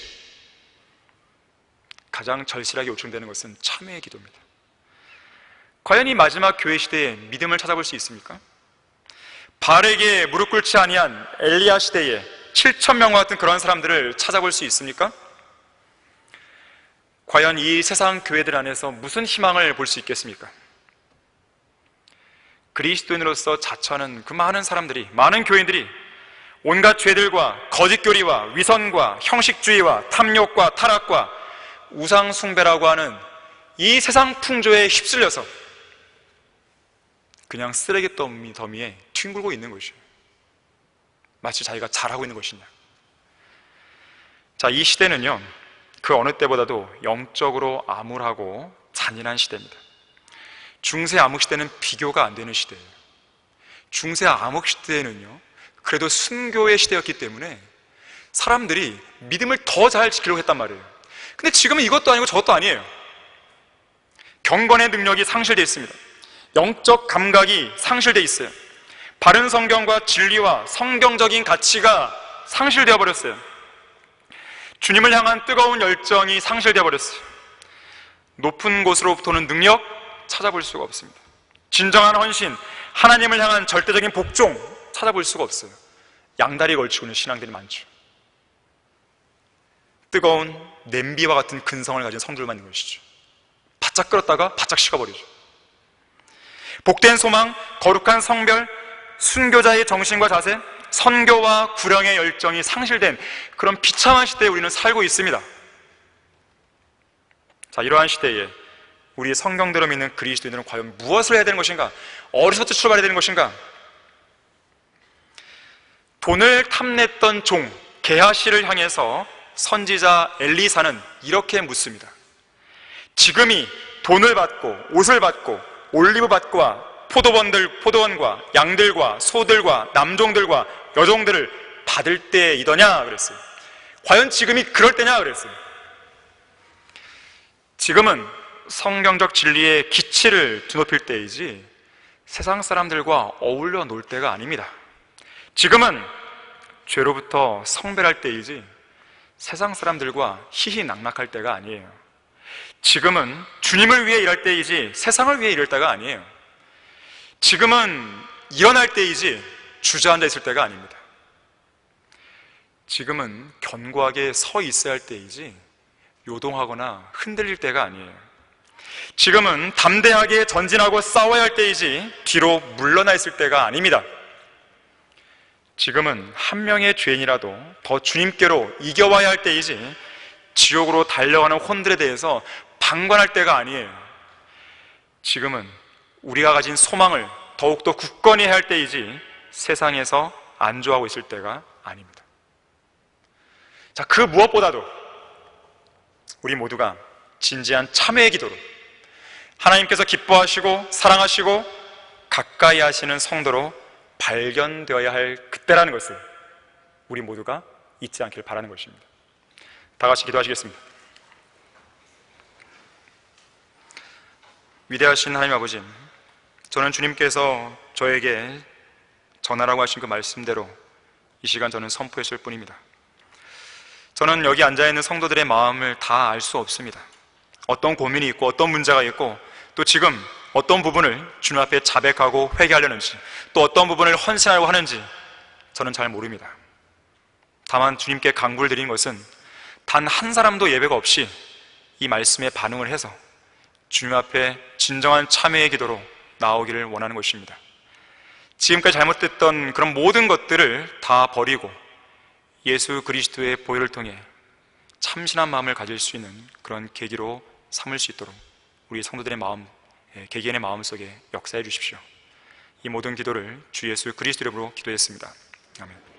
가장 절실하게 요청되는 것은 참회의 기도입니다. 과연 이 마지막 교회 시대에 믿음을 찾아볼 수 있습니까? 바알에게 무릎 꿇지 아니한 엘리야 시대에 7,000명과 같은 그런 사람들을 찾아볼 수 있습니까? 과연 이 세상 교회들 안에서 무슨 희망을 볼 수 있겠습니까? 그리스도인으로서 자처하는 그 많은 사람들이, 많은 교인들이 온갖 죄들과 거짓 교리와 위선과 형식주의와 탐욕과 타락과 우상 숭배라고 하는 이 세상 풍조에 휩쓸려서 그냥 쓰레기 더미에 뒹굴고 있는 것이에요. 마치 자기가 잘하고 있는 것이냐. 자, 이 시대는요, 그 어느 때보다도 영적으로 암울하고 잔인한 시대입니다. 중세 암흑 시대는 비교가 안 되는 시대예요. 중세 암흑 시대에는요, 그래도 순교의 시대였기 때문에 사람들이 믿음을 더 잘 지키려고 했단 말이에요. 근데 지금은 이것도 아니고 저것도 아니에요. 경건의 능력이 상실되어 있습니다. 영적 감각이 상실되어 있어요. 바른 성경과 진리와 성경적인 가치가 상실되어 버렸어요. 주님을 향한 뜨거운 열정이 상실되어 버렸어요. 높은 곳으로부터는 능력 찾아볼 수가 없습니다. 진정한 헌신, 하나님을 향한 절대적인 복종 찾아볼 수가 없어요. 양다리 걸치고 있는 신앙들이 많죠. 뜨거운 냄비와 같은 근성을 가진 성들만 있는 것이죠. 바짝 끓었다가 바짝 식어버리죠. 복된 소망, 거룩한 성별, 순교자의 정신과 자세, 선교와 구령의 열정이 상실된 그런 비참한 시대에 우리는 살고 있습니다. 자, 이러한 시대에 우리 성경대로 믿는 그리스도인들은 과연 무엇을 해야 되는 것인가? 어디서부터 출발해야 되는 것인가? 돈을 탐냈던 종 게하시를 향해서 선지자 엘리사는 이렇게 묻습니다. 지금이 돈을 받고 옷을 받고 올리브밭과 포도원과 양들과 소들과 남종들과 여종들을 받을 때이더냐 그랬어요. 과연 지금이 그럴 때냐 그랬어요. 지금은 성경적 진리의 기치를 드높일 때이지 세상 사람들과 어울려 놀 때가 아닙니다. 지금은 죄로부터 성별할 때이지 세상 사람들과 희희낙낙할 때가 아니에요. 지금은 주님을 위해 일할 때이지 세상을 위해 일할 때가 아니에요. 지금은 일어날 때이지 주저앉아 있을 때가 아닙니다. 지금은 견고하게 서 있어야 할 때이지 요동하거나 흔들릴 때가 아니에요. 지금은 담대하게 전진하고 싸워야 할 때이지 뒤로 물러나 있을 때가 아닙니다. 지금은 한 명의 죄인이라도 더 주님께로 이겨와야 할 때이지 지옥으로 달려가는 혼들에 대해서 방관할 때가 아니에요. 지금은 우리가 가진 소망을 더욱더 굳건히 해야 할 때이지 세상에서 안주하고 있을 때가 아닙니다. 자, 그 무엇보다도 우리 모두가 진지한 참회의 기도로 하나님께서 기뻐하시고 사랑하시고 가까이 하시는 성도로 발견되어야 할 그때라는 것을 우리 모두가 잊지 않기를 바라는 것입니다. 다 같이 기도하시겠습니다. 위대하신 하나님 아버지, 저는 주님께서 저에게 전하라고 하신 그 말씀대로 이 시간 저는 선포했을 뿐입니다. 저는 여기 앉아있는 성도들의 마음을 다 알 수 없습니다. 어떤 고민이 있고 어떤 문제가 있고 또 지금 어떤 부분을 주님 앞에 자백하고 회개하려는지 또 어떤 부분을 헌신하려고 하는지 저는 잘 모릅니다. 다만 주님께 간구를 드린 것은 단 한 사람도 예배가 없이 이 말씀에 반응을 해서 주님 앞에 진정한 참회의 기도로 나오기를 원하는 것입니다. 지금까지 잘못됐던 그런 모든 것들을 다 버리고 예수 그리스도의 보혈을 통해 참신한 마음을 가질 수 있는 그런 계기로 삼을 수 있도록 우리 성도들의 마음, 개개인의 마음속에 역사해 주십시오. 이 모든 기도를 주 예수 그리스도 이름으로 기도했습니다. 아멘.